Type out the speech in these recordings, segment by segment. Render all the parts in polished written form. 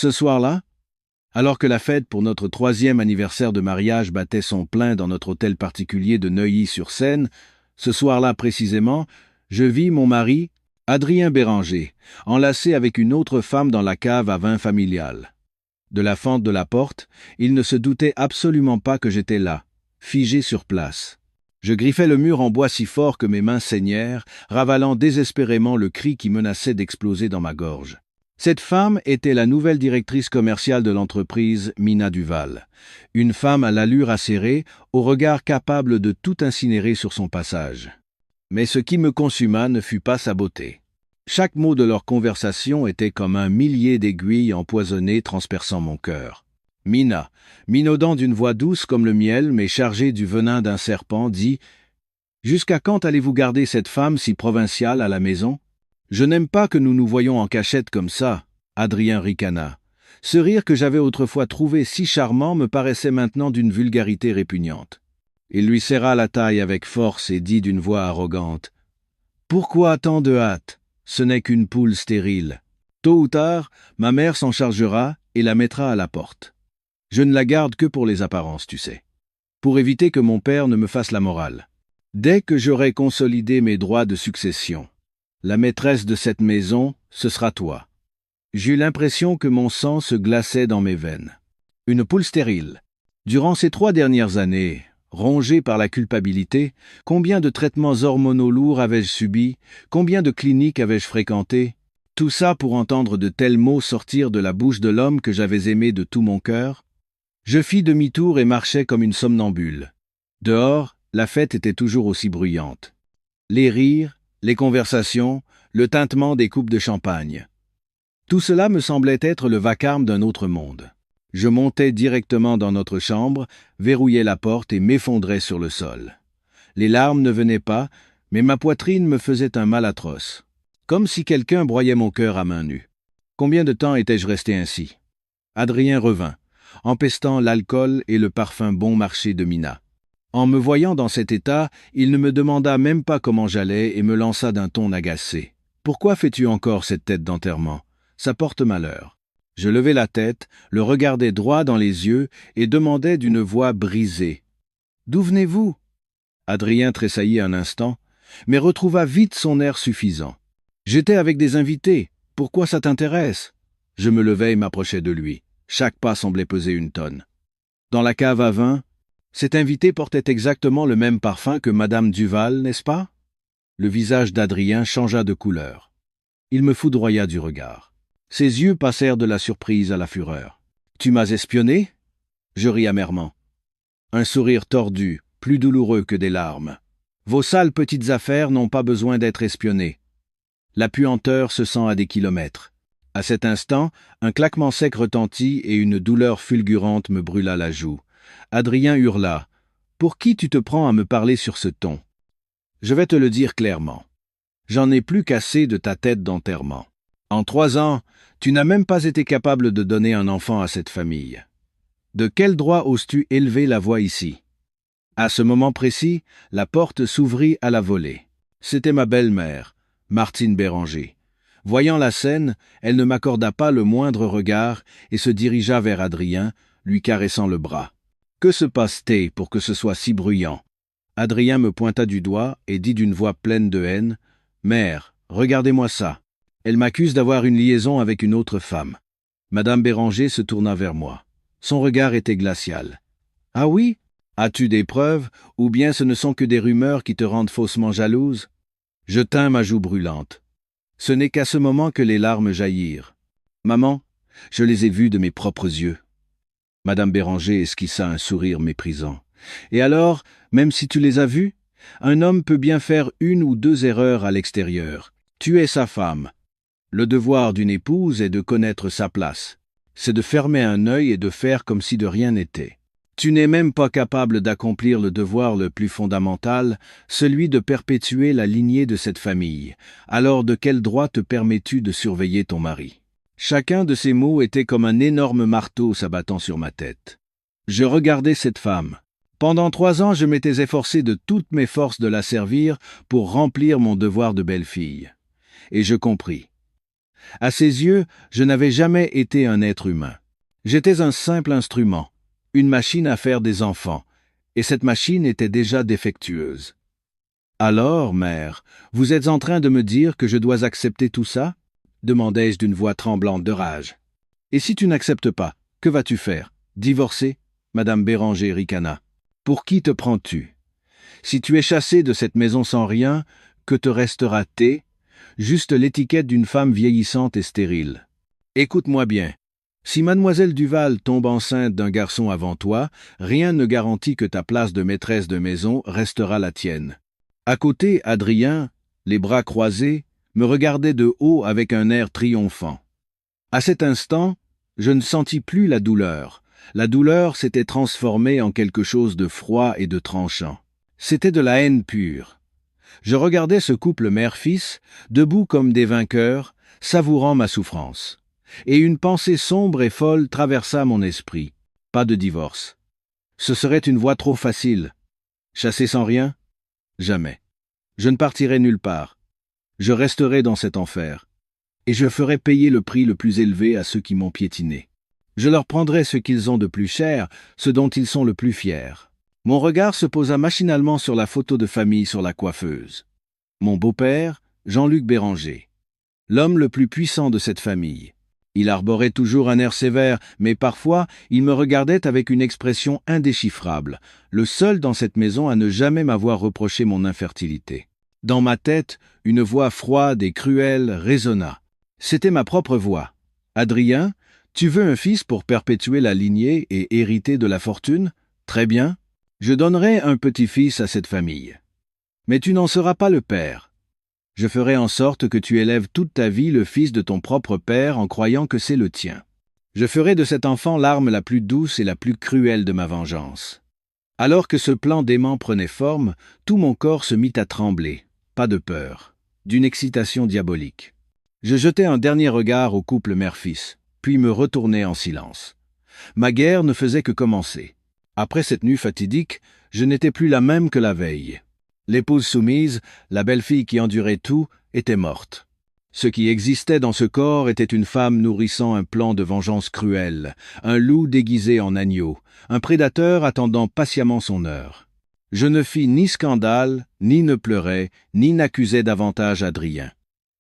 Ce soir-là, alors que la fête pour notre 3e anniversaire de mariage battait son plein dans notre hôtel particulier de Neuilly-sur-Seine, ce soir-là précisément, je vis mon mari, Adrien Béranger, enlacé avec une autre femme dans la cave à vin familiale. De la fente de la porte, il ne se doutait absolument pas que j'étais là, figé sur place. Je griffais le mur en bois si fort que mes mains saignèrent, ravalant désespérément le cri qui menaçait d'exploser dans ma gorge. Cette femme était la nouvelle directrice commerciale de l'entreprise Mina Duval, une femme à l'allure acérée, au regard capable de tout incinérer sur son passage. Mais ce qui me consuma ne fut pas sa beauté. Chaque mot de leur conversation était comme un millier d'aiguilles empoisonnées transperçant mon cœur. Mina, minaudant d'une voix douce comme le miel mais chargée du venin d'un serpent, dit « Jusqu'à quand allez-vous garder cette femme si provinciale à la maison ? Je n'aime pas que nous nous voyions en cachette comme ça. » Adrien ricana. Ce rire que j'avais autrefois trouvé si charmant me paraissait maintenant d'une vulgarité répugnante. Il lui serra la taille avec force et dit d'une voix arrogante « Pourquoi tant de hâte ? Ce n'est qu'une poule stérile. Tôt ou tard, ma mère s'en chargera et la mettra à la porte. Je ne la garde que pour les apparences, tu sais. Pour éviter que mon père ne me fasse la morale. Dès que j'aurai consolidé mes droits de succession, la maîtresse de cette maison, ce sera toi. » J'eus l'impression que mon sang se glaçait dans mes veines. Une poule stérile. Durant ces 3 dernières années, rongé par la culpabilité, combien de traitements hormonaux lourds avais-je subis, combien de cliniques avais-je fréquenté, tout ça pour entendre de tels mots sortir de la bouche de l'homme que j'avais aimé de tout mon cœur. Je fis demi-tour et marchai comme une somnambule. Dehors, la fête était toujours aussi bruyante. Les rires, les conversations, le tintement des coupes de champagne. Tout cela me semblait être le vacarme d'un autre monde. Je montais directement dans notre chambre, verrouillais la porte et m'effondrais sur le sol. Les larmes ne venaient pas, mais ma poitrine me faisait un mal atroce. Comme si quelqu'un broyait mon cœur à main nue. Combien de temps étais-je resté ainsi ? Adrien revint, empestant l'alcool et le parfum bon marché de Mina. En me voyant dans cet état, il ne me demanda même pas comment j'allais et me lança d'un ton agacé. « Pourquoi fais-tu encore cette tête d'enterrement ? Ça porte malheur. » Je levai la tête, le regardai droit dans les yeux et demandai d'une voix brisée. « D'où venez-vous » Adrien tressaillit un instant, mais retrouva vite son air suffisant. « J'étais avec des invités. Pourquoi ça t'intéresse » Je me levai et m'approchai de lui. Chaque pas semblait peser une tonne. Dans la cave à vin, cet invité portait exactement le même parfum que Madame Duval, n'est-ce pas ? Le visage d'Adrien changea de couleur. Il me foudroya du regard. Ses yeux passèrent de la surprise à la fureur. « Tu m'as espionné ?» Je ris amèrement. Un sourire tordu, plus douloureux que des larmes. « Vos sales petites affaires n'ont pas besoin d'être espionnées. La puanteur se sent à des kilomètres. » À cet instant, un claquement sec retentit et une douleur fulgurante me brûla la joue. Adrien hurla. « Pour qui tu te prends à me parler sur ce ton ? Je vais te le dire clairement. J'en ai plus qu'assez de ta tête d'enterrement. En 3 ans, tu n'as même pas été capable de donner un enfant à cette famille. De quel droit oses-tu élever la voix ici ?» À ce moment précis, la porte s'ouvrit à la volée. C'était ma belle-mère, Martine Béranger. Voyant la scène, elle ne m'accorda pas le moindre regard et se dirigea vers Adrien, lui caressant le bras. « Que se passe-t-il pour que ce soit si bruyant ?» Adrien me pointa du doigt et dit d'une voix pleine de haine « Mère, regardez-moi ça. Elle m'accuse d'avoir une liaison avec une autre femme. » Madame Béranger se tourna vers moi. Son regard était glacial. « Ah oui ? As-tu des preuves, ou bien ce ne sont que des rumeurs qui te rendent faussement jalouse ?» Je tins ma joue brûlante. Ce n'est qu'à ce moment que les larmes jaillirent. « Maman, je les ai vues de mes propres yeux. » Madame Béranger esquissa un sourire méprisant. « Et alors, même si tu les as vues, un homme peut bien faire 1 ou 2 erreurs à l'extérieur. Tu es sa femme. Le devoir d'une épouse est de connaître sa place. C'est de fermer un œil et de faire comme si de rien n'était. Tu n'es même pas capable d'accomplir le devoir le plus fondamental, celui de perpétuer la lignée de cette famille. Alors de quel droit te permets-tu de surveiller ton mari ?» Chacun de ces mots était comme un énorme marteau s'abattant sur ma tête. Je regardais cette femme. Pendant 3 ans, je m'étais efforcé de toutes mes forces de la servir pour remplir mon devoir de belle-fille. Et je compris. À ses yeux, je n'avais jamais été un être humain. J'étais un simple instrument, une machine à faire des enfants, et cette machine était déjà défectueuse. Alors, mère, vous êtes en train de me dire que je dois accepter tout ça? Demandai-je d'une voix tremblante de rage. Et si tu n'acceptes pas, que vas-tu faire? Divorcer? Madame Béranger ricana. Pour qui te prends-tu? Si tu es chassé de cette maison sans rien, que te restera-t-il? Juste l'étiquette d'une femme vieillissante et stérile. Écoute-moi bien. Si mademoiselle Duval tombe enceinte d'un garçon avant toi, rien ne garantit que ta place de maîtresse de maison restera la tienne. À côté, Adrien, les bras croisés, me regardait de haut avec un air triomphant. À cet instant, je ne sentis plus la douleur. La douleur s'était transformée en quelque chose de froid et de tranchant. C'était de la haine pure. Je regardais ce couple mère-fils, debout comme des vainqueurs, savourant ma souffrance. Et une pensée sombre et folle traversa mon esprit. Pas de divorce. Ce serait une voie trop facile. Chasser sans rien? Jamais. Je ne partirai nulle part. Je resterai dans cet enfer. Et je ferai payer le prix le plus élevé à ceux qui m'ont piétiné. Je leur prendrai ce qu'ils ont de plus cher, ce dont ils sont le plus fiers. Mon regard se posa machinalement sur la photo de famille sur la coiffeuse. Mon beau-père, Jean-Luc Béranger. L'homme le plus puissant de cette famille. Il arborait toujours un air sévère, mais parfois il me regardait avec une expression indéchiffrable, le seul dans cette maison à ne jamais m'avoir reproché mon infertilité. Dans ma tête, une voix froide et cruelle résonna. C'était ma propre voix. « Adrien, tu veux un fils pour perpétuer la lignée et hériter de la fortune? Très bien. Je donnerai un petit-fils à cette famille. Mais tu n'en seras pas le père. Je ferai en sorte que tu élèves toute ta vie le fils de ton propre père en croyant que c'est le tien. Je ferai de cet enfant l'arme la plus douce et la plus cruelle de ma vengeance. » Alors que ce plan dément prenait forme, tout mon corps se mit à trembler, pas de peur, d'une excitation diabolique. Je jetai un dernier regard au couple mère-fils, puis me retournai en silence. Ma guerre ne faisait que commencer. Après cette nuit fatidique, je n'étais plus la même que la veille. L'épouse soumise, la belle-fille qui endurait tout, était morte. Ce qui existait dans ce corps était une femme nourrissant un plan de vengeance cruelle, un loup déguisé en agneau, un prédateur attendant patiemment son heure. Je ne fis ni scandale, ni ne pleurai, ni n'accusai davantage Adrien.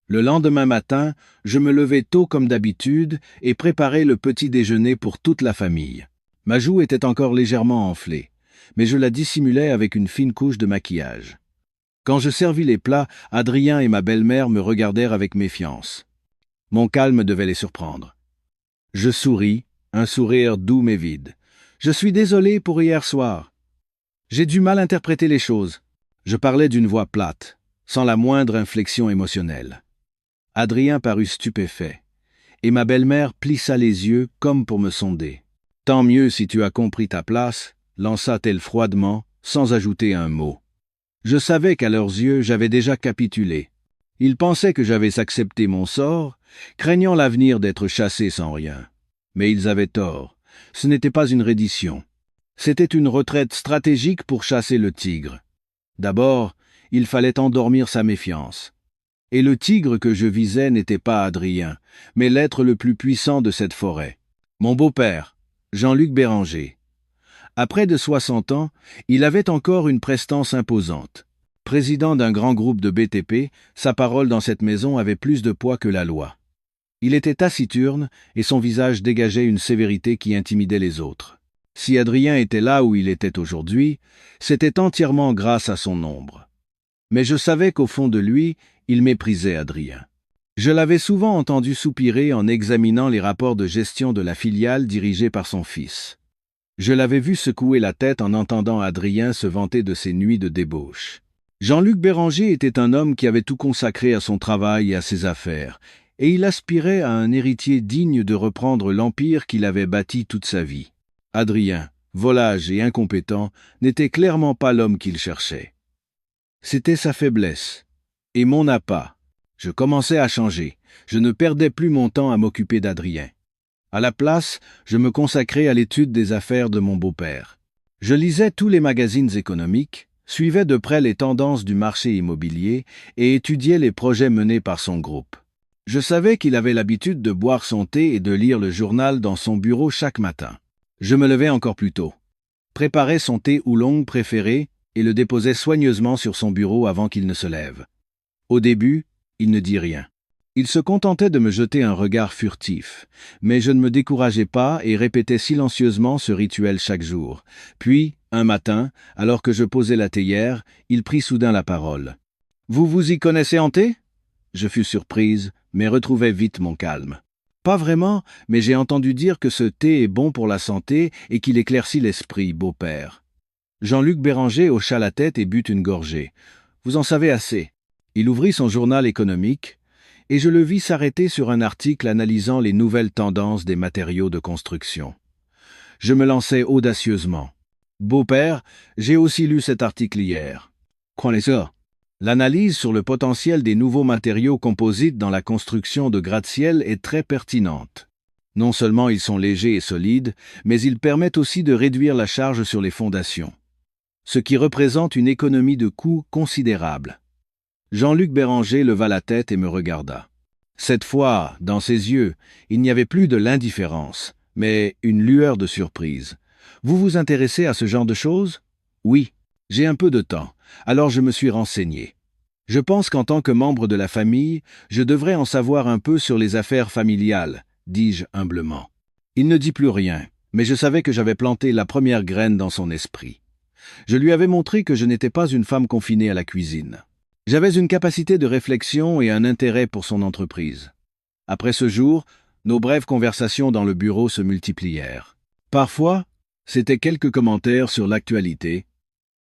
Le lendemain matin, je me levai tôt comme d'habitude et préparai le petit déjeuner pour toute la famille. Ma joue était encore légèrement enflée, mais je la dissimulai avec une fine couche de maquillage. Quand je servis les plats, Adrien et ma belle-mère me regardèrent avec méfiance. Mon calme devait les surprendre. Je souris, un sourire doux mais vide. Je suis désolé pour hier soir. J'ai du mal interpréter les choses. Je parlais d'une voix plate, sans la moindre inflexion émotionnelle. Adrien parut stupéfait, et ma belle-mère plissa les yeux comme pour me sonder. « Tant mieux si tu as compris ta place », lança-t-elle froidement, sans ajouter un mot. Je savais qu'à leurs yeux, j'avais déjà capitulé. Ils pensaient que j'avais accepté mon sort, craignant l'avenir d'être chassé sans rien. Mais ils avaient tort. Ce n'était pas une reddition. C'était une retraite stratégique pour chasser le tigre. D'abord, il fallait endormir sa méfiance. Et le tigre que je visais n'était pas Adrien, mais l'être le plus puissant de cette forêt. Mon beau-père, Jean-Luc Béranger. À près de 60 ans, il avait encore une prestance imposante. Président d'un grand groupe de BTP, sa parole dans cette maison avait plus de poids que la loi. Il était taciturne et son visage dégageait une sévérité qui intimidait les autres. Si Adrien était là où il était aujourd'hui, c'était entièrement grâce à son ombre. Mais je savais qu'au fond de lui, il méprisait Adrien. Je l'avais souvent entendu soupirer en examinant les rapports de gestion de la filiale dirigée par son fils. Je l'avais vu secouer la tête en entendant Adrien se vanter de ses nuits de débauche. Jean-Luc Béranger était un homme qui avait tout consacré à son travail et à ses affaires, et il aspirait à un héritier digne de reprendre l'empire qu'il avait bâti toute sa vie. Adrien, volage et incompétent, n'était clairement pas l'homme qu'il cherchait. C'était sa faiblesse, et mon appât. Je commençais à changer, je ne perdais plus mon temps à m'occuper d'Adrien. À la place, je me consacrais à l'étude des affaires de mon beau-père. Je lisais tous les magazines économiques, suivais de près les tendances du marché immobilier et étudiais les projets menés par son groupe. Je savais qu'il avait l'habitude de boire son thé et de lire le journal dans son bureau chaque matin. Je me levais encore plus tôt, préparais son thé oolong préféré et le déposais soigneusement sur son bureau avant qu'il ne se lève. Au début, il ne dit rien. Il se contentait de me jeter un regard furtif, mais je ne me décourageais pas et répétais silencieusement ce rituel chaque jour. Puis, un matin, alors que je posais la théière, il prit soudain la parole. « Vous vous y connaissez en thé ?» Je fus surprise, mais retrouvai vite mon calme. « Pas vraiment, mais j'ai entendu dire que ce thé est bon pour la santé et qu'il éclaircit l'esprit, beau-père. » Jean-Luc Béranger hocha la tête et but une gorgée. « Vous en savez assez. » Il ouvrit son journal économique, et je le vis s'arrêter sur un article analysant les nouvelles tendances des matériaux de construction. Je me lançai audacieusement. « Beau-père, j'ai aussi lu cet article hier. » « Quoi ça ? » L'analyse sur le potentiel des nouveaux matériaux composites dans la construction de gratte-ciel est très pertinente. Non seulement ils sont légers et solides, mais ils permettent aussi de réduire la charge sur les fondations, ce qui représente une économie de coûts considérable. Jean-Luc Béranger leva la tête et me regarda. Cette fois, dans ses yeux, il n'y avait plus de l'indifférence, mais une lueur de surprise. « Vous vous intéressez à ce genre de choses ? » ?»« Oui, j'ai un peu de temps, alors je me suis renseigné. Je pense qu'en tant que membre de la famille, je devrais en savoir un peu sur les affaires familiales, dis-je humblement. Il ne dit plus rien, mais je savais que j'avais planté la première graine dans son esprit. Je lui avais montré que je n'étais pas une femme confinée à la cuisine. J'avais une capacité de réflexion et un intérêt pour son entreprise. Après ce jour, nos brèves conversations dans le bureau se multiplièrent. Parfois, c'était quelques commentaires sur l'actualité,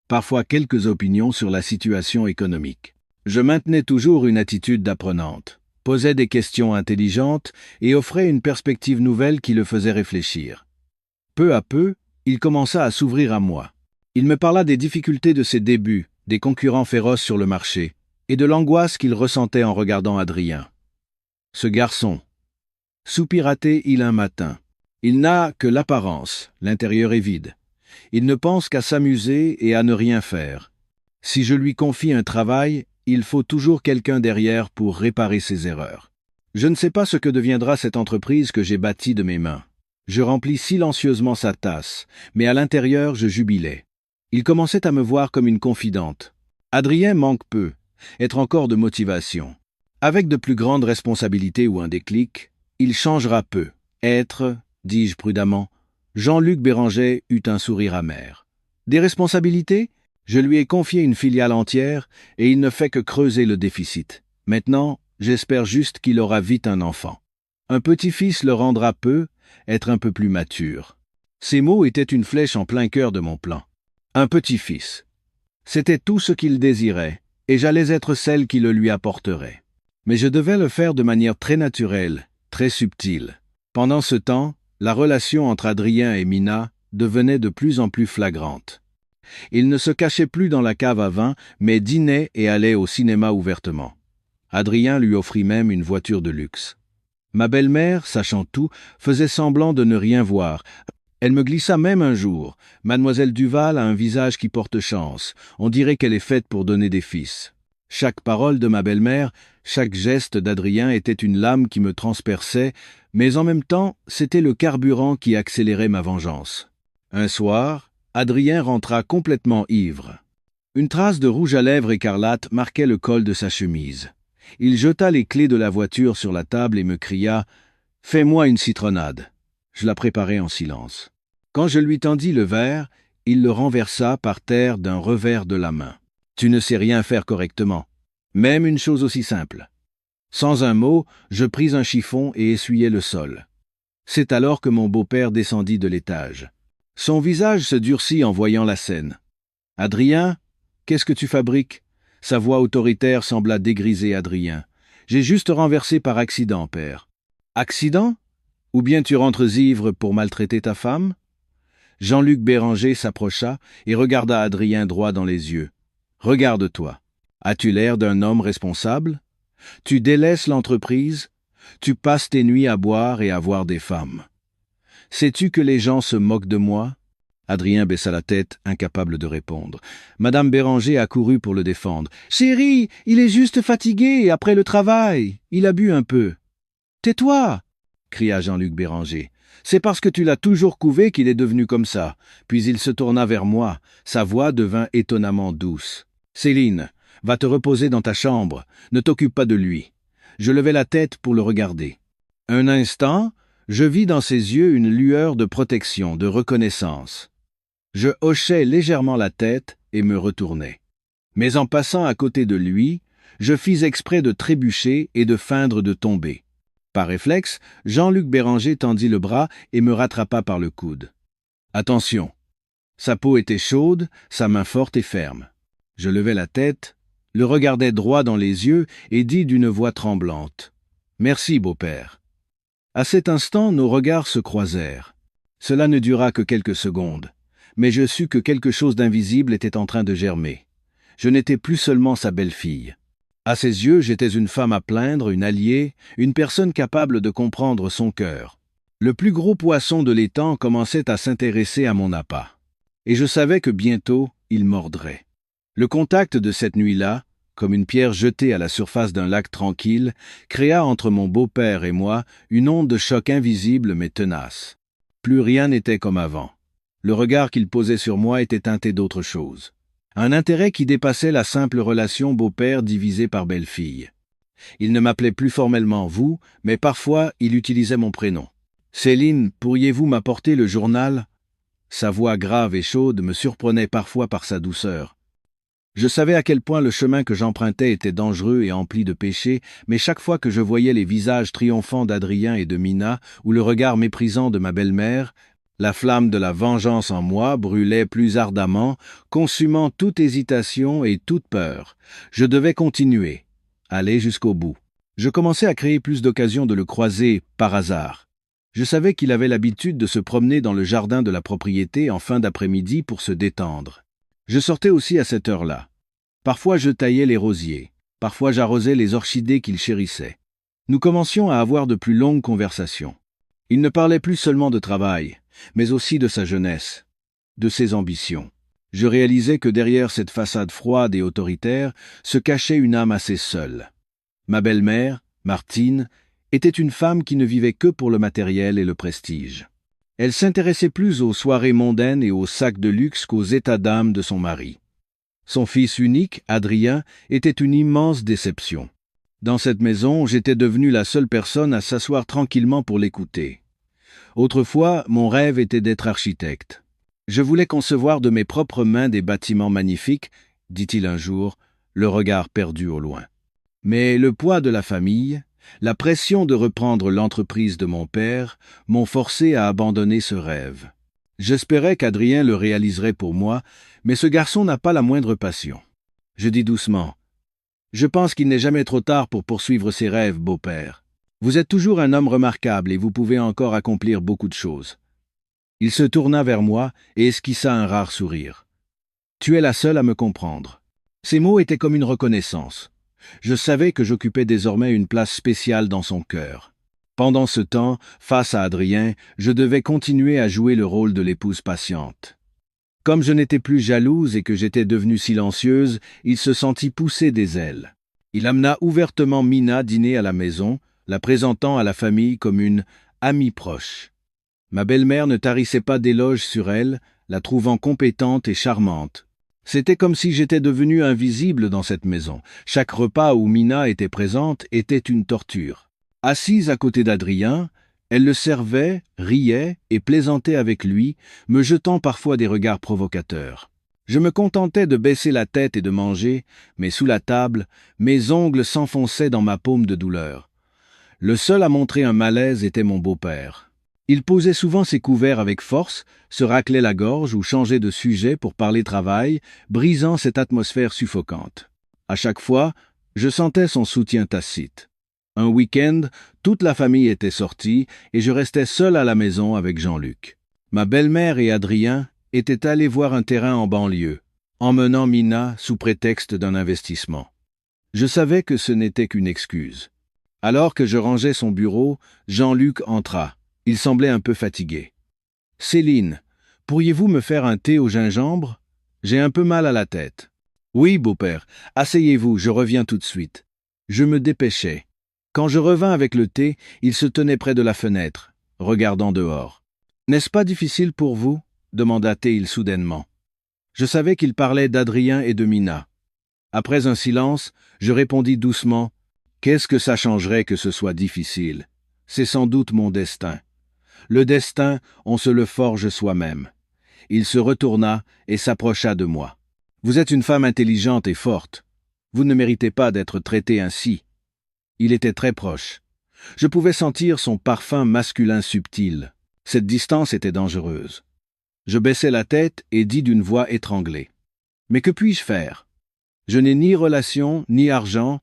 parfois quelques opinions sur la situation économique. Je maintenais toujours une attitude d'apprenante, posais des questions intelligentes et offrais une perspective nouvelle qui le faisait réfléchir. Peu à peu, il commença à s'ouvrir à moi. Il me parla des difficultés de ses débuts, des concurrents féroces sur le marché, et de l'angoisse qu'il ressentait en regardant Adrien. Ce garçon, soupira-t-il un matin. Il n'a que l'apparence, l'intérieur est vide. Il ne pense qu'à s'amuser et à ne rien faire. Si je lui confie un travail, il faut toujours quelqu'un derrière pour réparer ses erreurs. Je ne sais pas ce que deviendra cette entreprise que j'ai bâtie de mes mains. Je remplis silencieusement sa tasse, mais à l'intérieur je jubilais. Il commençait à me voir comme une confidente. Adrien manque peu, être encore de motivation. Avec de plus grandes responsabilités ou un déclic, il changera peu. Être, dis-je prudemment. Jean-Luc Béranger eut un sourire amer. Des responsabilités ? Je lui ai confié une filiale entière et il ne fait que creuser le déficit. Maintenant, j'espère juste qu'il aura vite un enfant. Un petit-fils le rendra peu, être un peu plus mature. Ces mots étaient une flèche en plein cœur de mon plan. Un petit-fils. C'était tout ce qu'il désirait, et j'allais être celle qui le lui apporterait. Mais je devais le faire de manière très naturelle, très subtile. Pendant ce temps, la relation entre Adrien et Mina devenait de plus en plus flagrante. Il ne se cachait plus dans la cave à vin, mais dînait et allait au cinéma ouvertement. Adrien lui offrit même une voiture de luxe. Ma belle-mère, sachant tout, faisait semblant de ne rien voir. Elle me glissa même un jour. « Mademoiselle Duval a un visage qui porte chance. On dirait qu'elle est faite pour donner des fils. » Chaque parole de ma belle-mère, chaque geste d'Adrien était une lame qui me transperçait, mais en même temps, c'était le carburant qui accélérait ma vengeance. Un soir, Adrien rentra complètement ivre. Une trace de rouge à lèvres écarlate marquait le col de sa chemise. Il jeta les clés de la voiture sur la table et me cria « Fais-moi une citronnade ». Je la préparai en silence. Quand je lui tendis le verre, il le renversa par terre d'un revers de la main. « Tu ne sais rien faire correctement. Même une chose aussi simple. » Sans un mot, je pris un chiffon et essuyai le sol. C'est alors que mon beau-père descendit de l'étage. Son visage se durcit en voyant la scène. « Adrien, qu'est-ce que tu fabriques ?» Sa voix autoritaire sembla dégriser Adrien. « J'ai juste renversé par accident, père. »« Accident ? Ou bien tu rentres ivre pour maltraiter ta femme ?» Jean-Luc Béranger s'approcha et regarda Adrien droit dans les yeux. « Regarde-toi. As-tu l'air d'un homme responsable ? Tu délaisses l'entreprise, tu passes tes nuits à boire et à voir des femmes. Sais-tu que les gens se moquent de moi ?» Adrien baissa la tête, incapable de répondre. Madame Béranger accourut pour le défendre. « Chérie, il est juste fatigué après le travail. Il a bu un peu. Tais-toi! Cria Jean-Luc Béranger. C'est parce que tu l'as toujours couvé qu'il est devenu comme ça. Puis il se tourna vers moi. Sa voix devint étonnamment douce. Céline, va te reposer dans ta chambre. Ne t'occupe pas de lui. Je levai la tête pour le regarder. Un instant, je vis dans ses yeux une lueur de protection, de reconnaissance. Je hochai légèrement la tête et me retournai. Mais en passant à côté de lui, je fis exprès de trébucher et de feindre de tomber. Par réflexe, Jean-Luc Béranger tendit le bras et me rattrapa par le coude. Attention! Sa peau était chaude, sa main forte et ferme. Je levai la tête, le regardai droit dans les yeux et dis d'une voix tremblante. « Merci, beau-père. » À cet instant, nos regards se croisèrent. Cela ne dura que quelques secondes, mais je sus que quelque chose d'invisible était en train de germer. Je n'étais plus seulement sa belle-fille. À ses yeux, j'étais une femme à plaindre, une alliée, une personne capable de comprendre son cœur. Le plus gros poisson de l'étang commençait à s'intéresser à mon appât. Et je savais que bientôt, il mordrait. Le contact de cette nuit-là, comme une pierre jetée à la surface d'un lac tranquille, créa entre mon beau-père et moi une onde de choc invisible mais tenace. Plus rien n'était comme avant. Le regard qu'il posait sur moi était teinté d'autre chose. Un intérêt qui dépassait la simple relation beau-père divisée par belle-fille. Il ne m'appelait plus formellement « vous », mais parfois il utilisait mon prénom. « Céline, pourriez-vous m'apporter le journal ?» Sa voix grave et chaude me surprenait parfois par sa douceur. Je savais à quel point le chemin que j'empruntais était dangereux et empli de péchés, mais chaque fois que je voyais les visages triomphants d'Adrien et de Mina, ou le regard méprisant de ma belle-mère, la flamme de la vengeance en moi brûlait plus ardemment, consumant toute hésitation et toute peur. Je devais continuer, aller jusqu'au bout. Je commençais à créer plus d'occasions de le croiser par hasard. Je savais qu'il avait l'habitude de se promener dans le jardin de la propriété en fin d'après-midi pour se détendre. Je sortais aussi à cette heure-là. Parfois je taillais les rosiers, parfois j'arrosais les orchidées qu'il chérissait. Nous commencions à avoir de plus longues conversations. Il ne parlait plus seulement de travail, mais aussi de sa jeunesse, de ses ambitions. Je réalisais que derrière cette façade froide et autoritaire se cachait une âme assez seule. Ma belle-mère, Martine, était une femme qui ne vivait que pour le matériel et le prestige. Elle s'intéressait plus aux soirées mondaines et aux sacs de luxe qu'aux états d'âme de son mari. Son fils unique, Adrien, était une immense déception. Dans cette maison, j'étais devenu la seule personne à s'asseoir tranquillement pour l'écouter. Autrefois, mon rêve était d'être architecte. Je voulais concevoir de mes propres mains des bâtiments magnifiques, dit-il un jour, le regard perdu au loin. Mais le poids de la famille, la pression de reprendre l'entreprise de mon père, m'ont forcé à abandonner ce rêve. J'espérais qu'Adrien le réaliserait pour moi, mais ce garçon n'a pas la moindre passion. Je dis doucement, « Je pense qu'il n'est jamais trop tard pour poursuivre ses rêves, beau-père. Vous êtes toujours un homme remarquable et vous pouvez encore accomplir beaucoup de choses. » Il se tourna vers moi et esquissa un rare sourire. « Tu es la seule à me comprendre. » Ces mots étaient comme une reconnaissance. Je savais que j'occupais désormais une place spéciale dans son cœur. Pendant ce temps, face à Adrien, je devais continuer à jouer le rôle de l'épouse patiente. Comme je n'étais plus jalouse et que j'étais devenue silencieuse, il se sentit pousser des ailes. Il amena ouvertement Mina dîner à la maison, la présentant à la famille comme une amie proche. Ma belle-mère ne tarissait pas d'éloges sur elle, la trouvant compétente et charmante. C'était comme si j'étais devenu invisible dans cette maison. Chaque repas où Mina était présente était une torture. Assise à côté d'Adrien, elle le servait, riait et plaisantait avec lui, me jetant parfois des regards provocateurs. Je me contentais de baisser la tête et de manger, mais sous la table, mes ongles s'enfonçaient dans ma paume de douleur. Le seul à montrer un malaise était mon beau-père. Il posait souvent ses couverts avec force, se raclait la gorge ou changeait de sujet pour parler travail, brisant cette atmosphère suffocante. À chaque fois, je sentais son soutien tacite. Un week-end, toute la famille était sortie et je restais seul à la maison avec Jean-Luc. Ma belle-mère et Adrien étaient allés voir un terrain en banlieue, emmenant Mina sous prétexte d'un investissement. Je savais que ce n'était qu'une excuse. Alors que je rangeais son bureau, Jean-Luc entra. Il semblait un peu fatigué. « Céline, pourriez-vous me faire un thé au gingembre? J'ai un peu mal à la tête. »« Oui, beau-père, asseyez-vous, je reviens tout de suite. » Je me dépêchais. Quand je revins avec le thé, il se tenait près de la fenêtre, regardant dehors. « N'est-ce pas difficile pour vous » demanda-t-il soudainement. Je savais qu'il parlait d'Adrien et de Mina. Après un silence, je répondis doucement « Qu'est-ce que ça changerait que ce soit difficile? C'est sans doute mon destin. Le destin, on se le forge soi-même. » Il se retourna et s'approcha de moi. « Vous êtes une femme intelligente et forte. Vous ne méritez pas d'être traitée ainsi. » Il était très proche. Je pouvais sentir son parfum masculin subtil. Cette distance était dangereuse. Je baissai la tête et dis d'une voix étranglée. « Mais que puis-je faire? Je n'ai ni relation, ni argent,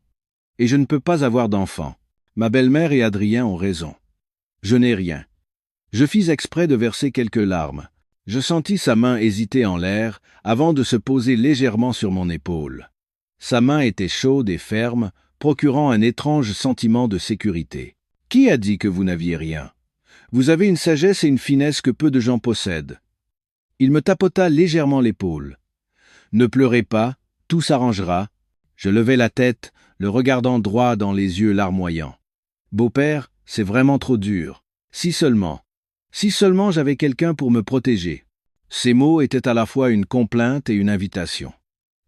et je ne peux pas avoir d'enfant. Ma belle-mère et Adrien ont raison. Je n'ai rien. » Je fis exprès de verser quelques larmes. Je sentis sa main hésiter en l'air avant de se poser légèrement sur mon épaule. Sa main était chaude et ferme, procurant un étrange sentiment de sécurité. « Qui a dit que vous n'aviez rien? Vous avez une sagesse et une finesse que peu de gens possèdent. » Il me tapota légèrement l'épaule. « Ne pleurez pas, tout s'arrangera. » Je levai la tête, le regardant droit dans les yeux larmoyants. « Beau-père, c'est vraiment trop dur. Si seulement j'avais quelqu'un pour me protéger. » Ces mots étaient à la fois une complainte et une invitation.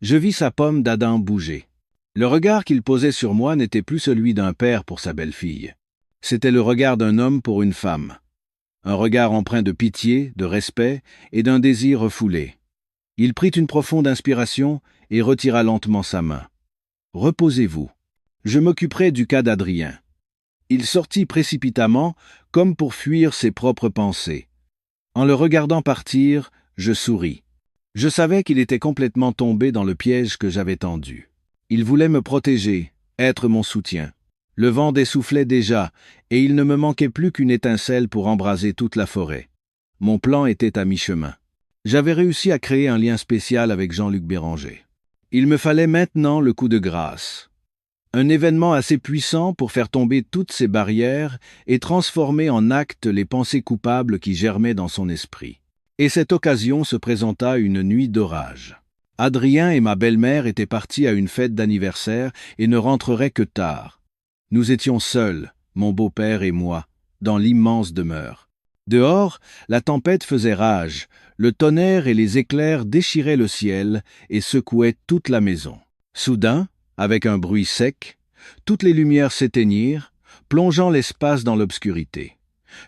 Je vis sa pomme d'Adam bouger. Le regard qu'il posait sur moi n'était plus celui d'un père pour sa belle-fille. C'était le regard d'un homme pour une femme. Un regard empreint de pitié, de respect et d'un désir refoulé. Il prit une profonde inspiration et retira lentement sa main. « Reposez-vous. Je m'occuperai du cas d'Adrien. » Il sortit précipitamment, comme pour fuir ses propres pensées. En le regardant partir, je souris. Je savais qu'il était complètement tombé dans le piège que j'avais tendu. Il voulait me protéger, être mon soutien. Le vent dessoufflait déjà, et il ne me manquait plus qu'une étincelle pour embraser toute la forêt. Mon plan était à mi-chemin. J'avais réussi à créer un lien spécial avec Jean-Luc Béranger. Il me fallait maintenant le coup de grâce. Un événement assez puissant pour faire tomber toutes ces barrières et transformer en acte les pensées coupables qui germaient dans son esprit. Et cette occasion se présenta une nuit d'orage. Adrien et ma belle-mère étaient partis à une fête d'anniversaire et ne rentreraient que tard. Nous étions seuls, mon beau-père et moi, dans l'immense demeure. Dehors, la tempête faisait rage, le tonnerre et les éclairs déchiraient le ciel et secouaient toute la maison. Soudain, avec un bruit sec, toutes les lumières s'éteignirent, plongeant l'espace dans l'obscurité.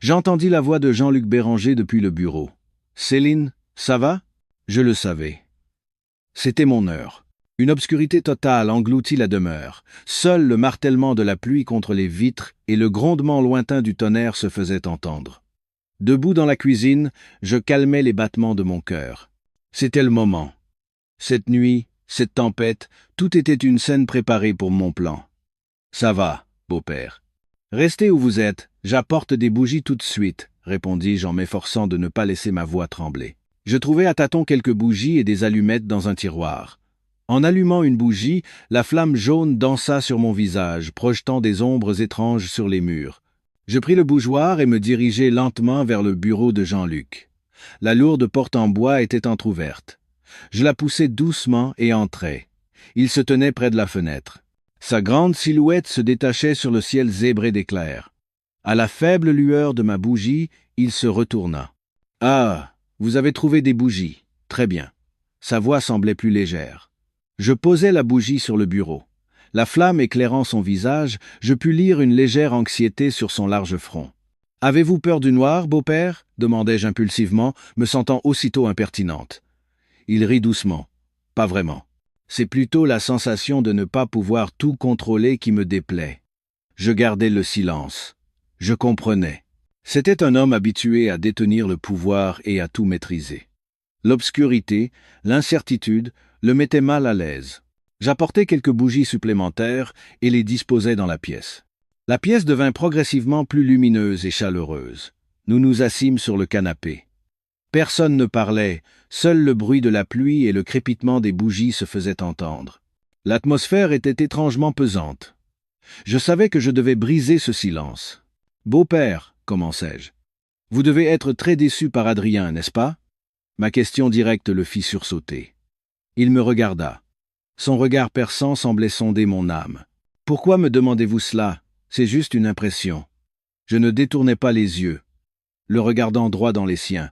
J'entendis la voix de Jean-Luc Béranger depuis le bureau. « Céline, ça va ?» Je le savais. C'était mon heure. Une obscurité totale engloutit la demeure. Seul le martèlement de la pluie contre les vitres et le grondement lointain du tonnerre se faisaient entendre. Debout dans la cuisine, je calmais les battements de mon cœur. C'était le moment. Cette nuit, cette tempête, tout était une scène préparée pour mon plan. « Ça va, beau-père. Restez où vous êtes, j'apporte des bougies tout de suite, » répondis-je en m'efforçant de ne pas laisser ma voix trembler. Je trouvai à tâtons quelques bougies et des allumettes dans un tiroir. En allumant une bougie, la flamme jaune dansa sur mon visage, projetant des ombres étranges sur les murs. Je pris le bougeoir et me dirigeai lentement vers le bureau de Jean-Luc. La lourde porte en bois était entr'ouverte. Je la poussai doucement et entrai. Il se tenait près de la fenêtre. Sa grande silhouette se détachait sur le ciel zébré d'éclairs. À la faible lueur de ma bougie, il se retourna. « Ah, vous avez trouvé des bougies. Très bien. » Sa voix semblait plus légère. Je posai la bougie sur le bureau. La flamme éclairant son visage, je pus lire une légère anxiété sur son large front. « Avez-vous peur du noir, beau-père » demandai-je impulsivement, me sentant aussitôt impertinente. Il rit doucement. « Pas vraiment. C'est plutôt la sensation de ne pas pouvoir tout contrôler qui me déplaît. » Je gardai le silence. Je comprenais. C'était un homme habitué à détenir le pouvoir et à tout maîtriser. L'obscurité, l'incertitude, le mettaient mal à l'aise. J'apportai quelques bougies supplémentaires et les disposai dans la pièce. La pièce devint progressivement plus lumineuse et chaleureuse. Nous nous assîmes sur le canapé. Personne ne parlait, seul le bruit de la pluie et le crépitement des bougies se faisaient entendre. L'atmosphère était étrangement pesante. Je savais que je devais briser ce silence. « Beau-père, » commençai-je, « vous devez être très déçu par Adrien, n'est-ce pas ?» Ma question directe le fit sursauter. Il me regarda. Son regard perçant semblait sonder mon âme. « Pourquoi me demandez-vous cela ?» c'est juste une impression. Je ne détournais pas les yeux, le regardant droit dans les siens.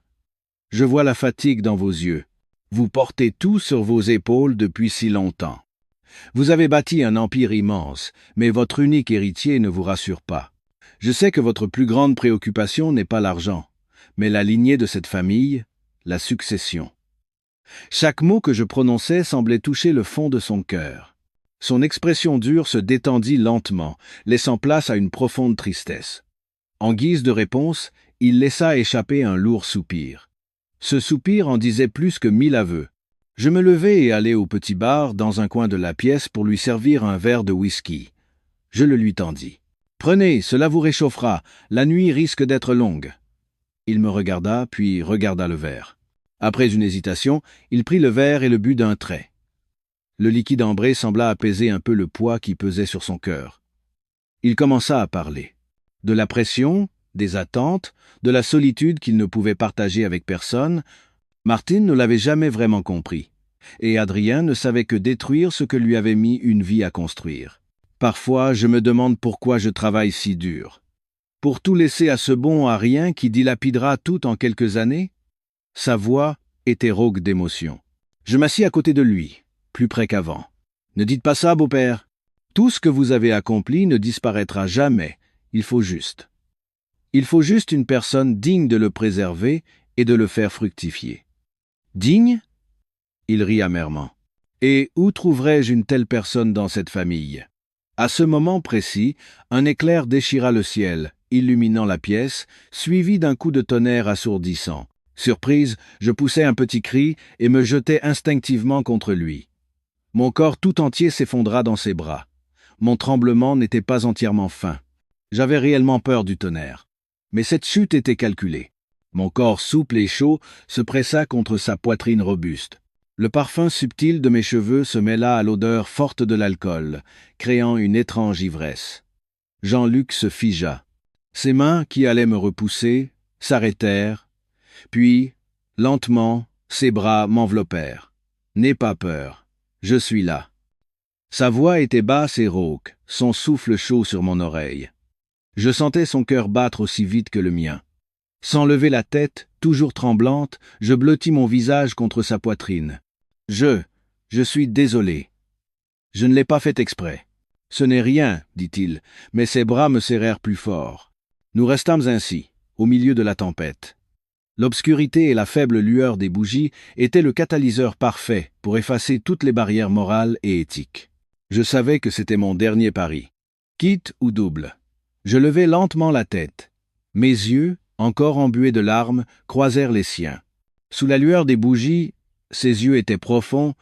Je vois la fatigue dans vos yeux. Vous portez tout sur vos épaules depuis si longtemps. Vous avez bâti un empire immense, mais votre unique héritier ne vous rassure pas. Je sais que votre plus grande préoccupation n'est pas l'argent, mais la lignée de cette famille, la succession. Chaque mot que je prononçais semblait toucher le fond de son cœur. Son expression dure se détendit lentement, laissant place à une profonde tristesse. En guise de réponse, il laissa échapper un lourd soupir. Ce soupir en disait plus que 1000 aveux. Je me levai et allai au petit bar dans un coin de la pièce pour lui servir un verre de whisky. Je le lui tendis. « Prenez, cela vous réchauffera, la nuit risque d'être longue. » Il me regarda, puis regarda le verre. Après une hésitation, il prit le verre et le but d'un trait. Le liquide ambré sembla apaiser un peu le poids qui pesait sur son cœur. Il commença à parler. De la pression, des attentes, de la solitude qu'il ne pouvait partager avec personne. Martine ne l'avait jamais vraiment compris. Et Adrien ne savait que détruire ce que lui avait mis une vie à construire. Parfois, je me demande pourquoi je travaille si dur. Pour tout laisser à ce bon à rien qui dilapidera tout en quelques années? Sa voix était rauque d'émotion. Je m'assis à côté de lui, plus près qu'avant. « Ne dites pas ça, beau-père. Tout ce que vous avez accompli ne disparaîtra jamais. Il faut juste une personne digne de le préserver et de le faire fructifier. » Digne? Il rit amèrement. Et où trouverais-je une telle personne dans cette famille? À ce moment précis, un éclair déchira le ciel, illuminant la pièce, suivi d'un coup de tonnerre assourdissant. Surprise, je poussai un petit cri et me jetai instinctivement contre lui. Mon corps tout entier s'effondra dans ses bras. Mon tremblement n'était pas entièrement fin. J'avais réellement peur du tonnerre. Mais cette chute était calculée. Mon corps souple et chaud se pressa contre sa poitrine robuste. Le parfum subtil de mes cheveux se mêla à l'odeur forte de l'alcool, créant une étrange ivresse. Jean-Luc se figea. Ses mains, qui allaient me repousser, s'arrêtèrent. Puis, lentement, ses bras m'enveloppèrent. « N'aie pas peur, je suis là. » Sa voix était basse et rauque, son souffle chaud sur mon oreille. Je sentais son cœur battre aussi vite que le mien. Sans lever la tête, toujours tremblante, je blottis mon visage contre sa poitrine. « Je suis désolé. Je ne l'ai pas fait exprès. »« Ce n'est rien, dit-il, mais ses bras me serrèrent plus fort. Nous restâmes ainsi, au milieu de la tempête. L'obscurité et la faible lueur des bougies étaient le catalyseur parfait pour effacer toutes les barrières morales et éthiques. Je savais que c'était mon dernier pari. Quitte ou double. Je levai lentement la tête. Mes yeux, encore embués de larmes, croisèrent les siens. Sous la lueur des bougies, ses yeux étaient profonds,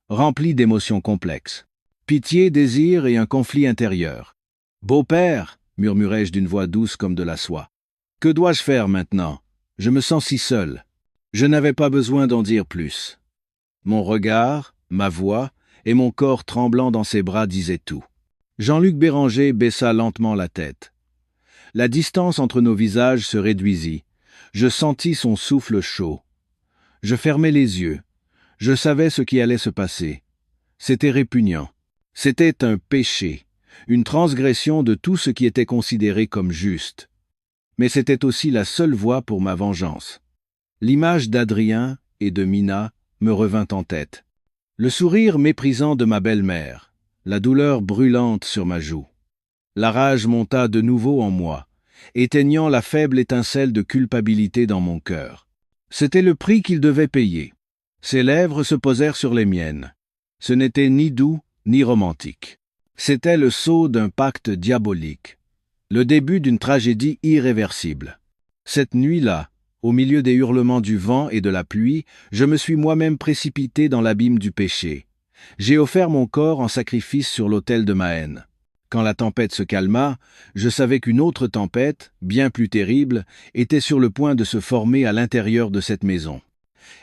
remplis d'émotions complexes. Pitié, désir et un conflit intérieur. « Beau-père » murmurai-je d'une voix douce comme de la soie. « Que dois-je faire maintenant ? Je me sens si seul. » Je n'avais pas besoin d'en dire plus. Mon regard, ma voix et mon corps tremblant dans ses bras disaient tout. Jean-Luc Béranger baissa lentement la tête. La distance entre nos visages se réduisit. Je sentis son souffle chaud. Je fermai les yeux. Je savais ce qui allait se passer. C'était répugnant. C'était un péché, une transgression de tout ce qui était considéré comme juste. Mais c'était aussi la seule voie pour ma vengeance. L'image d'Adrien et de Mina me revint en tête. Le sourire méprisant de ma belle-mère, la douleur brûlante sur ma joue. La rage monta de nouveau en moi, éteignant la faible étincelle de culpabilité dans mon cœur. C'était le prix qu'il devait payer. Ses lèvres se posèrent sur les miennes. Ce n'était ni doux, ni romantique. C'était le sceau d'un pacte diabolique, le début d'une tragédie irréversible. Cette nuit-là, au milieu des hurlements du vent et de la pluie, je me suis moi-même précipité dans l'abîme du péché. J'ai offert mon corps en sacrifice sur l'autel de ma haine. Quand la tempête se calma, je savais qu'une autre tempête, bien plus terrible, était sur le point de se former à l'intérieur de cette maison.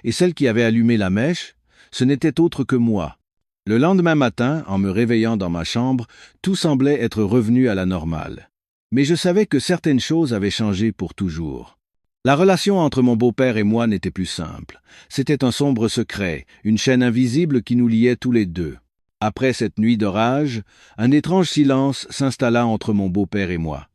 Et celle qui avait allumé la mèche, ce n'était autre que moi. Le lendemain matin, en me réveillant dans ma chambre, tout semblait être revenu à la normale. Mais je savais que certaines choses avaient changé pour toujours. La relation entre mon beau-père et moi n'était plus simple. C'était un sombre secret, une chaîne invisible qui nous liait tous les deux. Après cette nuit d'orage, un étrange silence s'installa entre mon beau-père et moi.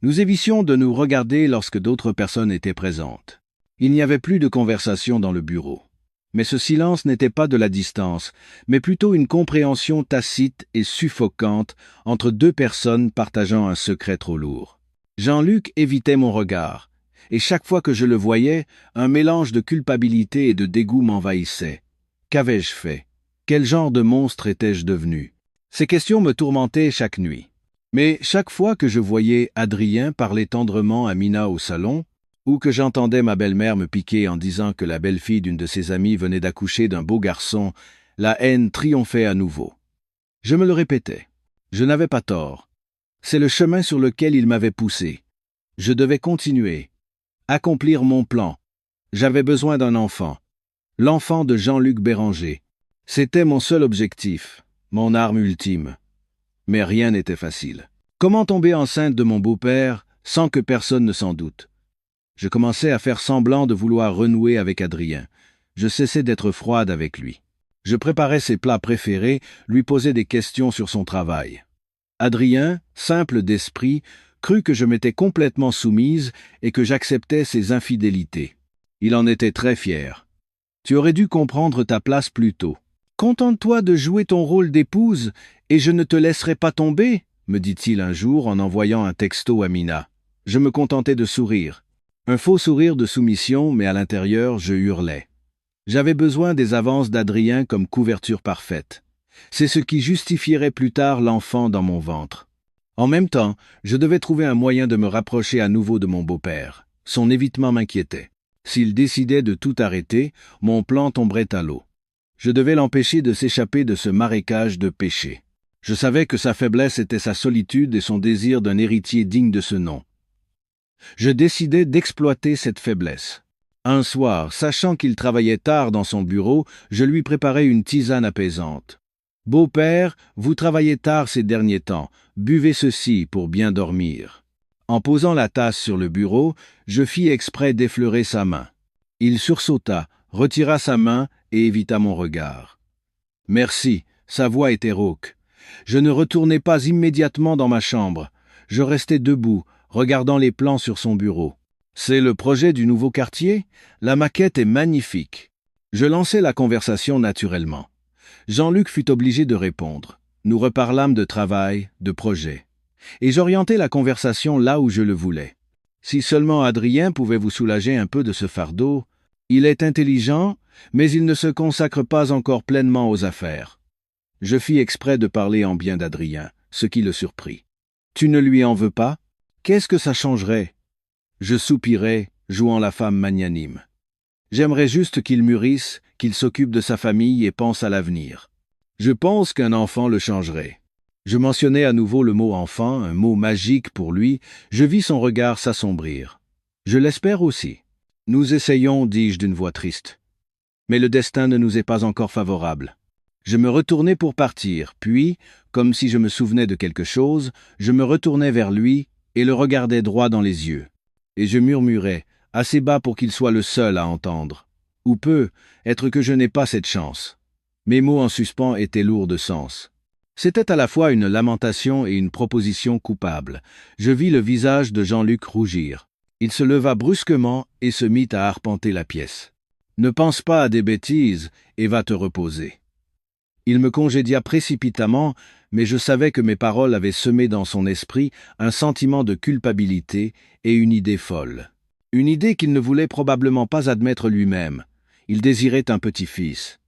Nous évitions de nous regarder lorsque d'autres personnes étaient présentes. Il n'y avait plus de conversation dans le bureau. Mais ce silence n'était pas de la distance, mais plutôt une compréhension tacite et suffocante entre deux personnes partageant un secret trop lourd. Jean-Luc évitait mon regard, et chaque fois que je le voyais, un mélange de culpabilité et de dégoût m'envahissait. Qu'avais-je fait? Quel genre de monstre étais-je devenu? Ces questions me tourmentaient chaque nuit. Mais chaque fois que je voyais Adrien parler tendrement à Mina au salon, ou que j'entendais ma belle-mère me piquer en disant que la belle-fille d'une de ses amies venait d'accoucher d'un beau garçon, la haine triomphait à nouveau. Je me le répétais. Je n'avais pas tort. C'est le chemin sur lequel il m'avait poussé. Je devais continuer, accomplir mon plan. J'avais besoin d'un enfant. L'enfant de Jean-Luc Béranger. C'était mon seul objectif, mon arme ultime. Mais rien n'était facile. Comment tomber enceinte de mon beau-père sans que personne ne s'en doute? Je commençais à faire semblant de vouloir renouer avec Adrien. Je cessais d'être froide avec lui. Je préparais ses plats préférés, lui posais des questions sur son travail. Adrien, simple d'esprit, crut que je m'étais complètement soumise et que j'acceptais ses infidélités. Il en était très fier. « Tu aurais dû comprendre ta place plus tôt. Contente-toi de jouer ton rôle d'épouse et je ne te laisserai pas tomber, me dit-il un jour en envoyant un texto à Mina. Je me contentais de sourire. Un faux sourire de soumission, mais à l'intérieur, je hurlais. J'avais besoin des avances d'Adrien comme couverture parfaite. C'est ce qui justifierait plus tard l'enfant dans mon ventre. En même temps, je devais trouver un moyen de me rapprocher à nouveau de mon beau-père. Son évitement m'inquiétait. S'il décidait de tout arrêter, mon plan tomberait à l'eau. Je devais l'empêcher de s'échapper de ce marécage de péché. Je savais que sa faiblesse était sa solitude et son désir d'un héritier digne de ce nom. Je décidai d'exploiter cette faiblesse. Un soir, sachant qu'il travaillait tard dans son bureau, je lui préparai une tisane apaisante. « Beau-père, vous travaillez tard ces derniers temps. Buvez ceci pour bien dormir. » En posant la tasse sur le bureau, je fis exprès d'effleurer sa main. Il sursauta, retira sa main et évita mon regard. « Merci », sa voix était rauque. Je ne retournai pas immédiatement dans ma chambre. Je restai debout, regardant les plans sur son bureau. « C'est le projet du nouveau quartier? La maquette est magnifique. » Je lançai la conversation naturellement. Jean-Luc fut obligé de répondre. Nous reparlâmes de travail, de projet. Et j'orientai la conversation là où je le voulais. Si seulement Adrien pouvait vous soulager un peu de ce fardeau. Il est intelligent, mais il ne se consacre pas encore pleinement aux affaires. Je fis exprès de parler en bien d'Adrien, ce qui le surprit. « Tu ne lui en veux pas? Qu'est-ce que ça changerait? » Je soupirai, jouant la femme magnanime. J'aimerais juste qu'il mûrisse, qu'il s'occupe de sa famille et pense à l'avenir. Je pense qu'un enfant le changerait. Je mentionnai à nouveau le mot enfant, un mot magique pour lui. Je vis son regard s'assombrir. Je l'espère aussi. Nous essayons, dis-je d'une voix triste. Mais le destin ne nous est pas encore favorable. Je me retournai pour partir, puis, comme si je me souvenais de quelque chose, je me retournai vers lui et le regardai droit dans les yeux. Et je murmurai, assez bas pour qu'il soit le seul à entendre. Ou peut être que je n'ai pas cette chance. Mes mots en suspens étaient lourds de sens. C'était à la fois une lamentation et une proposition coupable. Je vis le visage de Jean-Luc rougir. Il se leva brusquement et se mit à arpenter la pièce. « Ne pense pas à des bêtises et va te reposer. » Il me congédia précipitamment, mais je savais que mes paroles avaient semé dans son esprit un sentiment de culpabilité et une idée folle. Une idée qu'il ne voulait probablement pas admettre lui-même. Il désirait un petit-fils.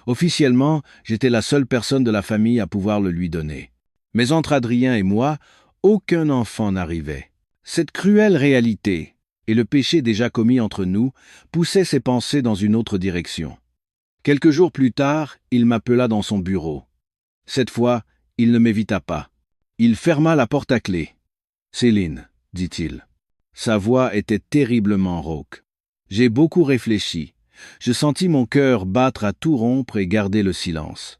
Officiellement, j'étais la seule personne de la famille à pouvoir le lui donner. Mais entre Adrien et moi, aucun enfant n'arrivait. Cette cruelle réalité, et le péché déjà commis entre nous, poussaient ses pensées dans une autre direction. Quelques jours plus tard, il m'appela dans son bureau. Cette fois, il ne m'évita pas. Il ferma la porte à clé. « Céline, » dit-il. Sa voix était terriblement rauque. J'ai beaucoup réfléchi. Je sentis mon cœur battre à tout rompre et garder le silence.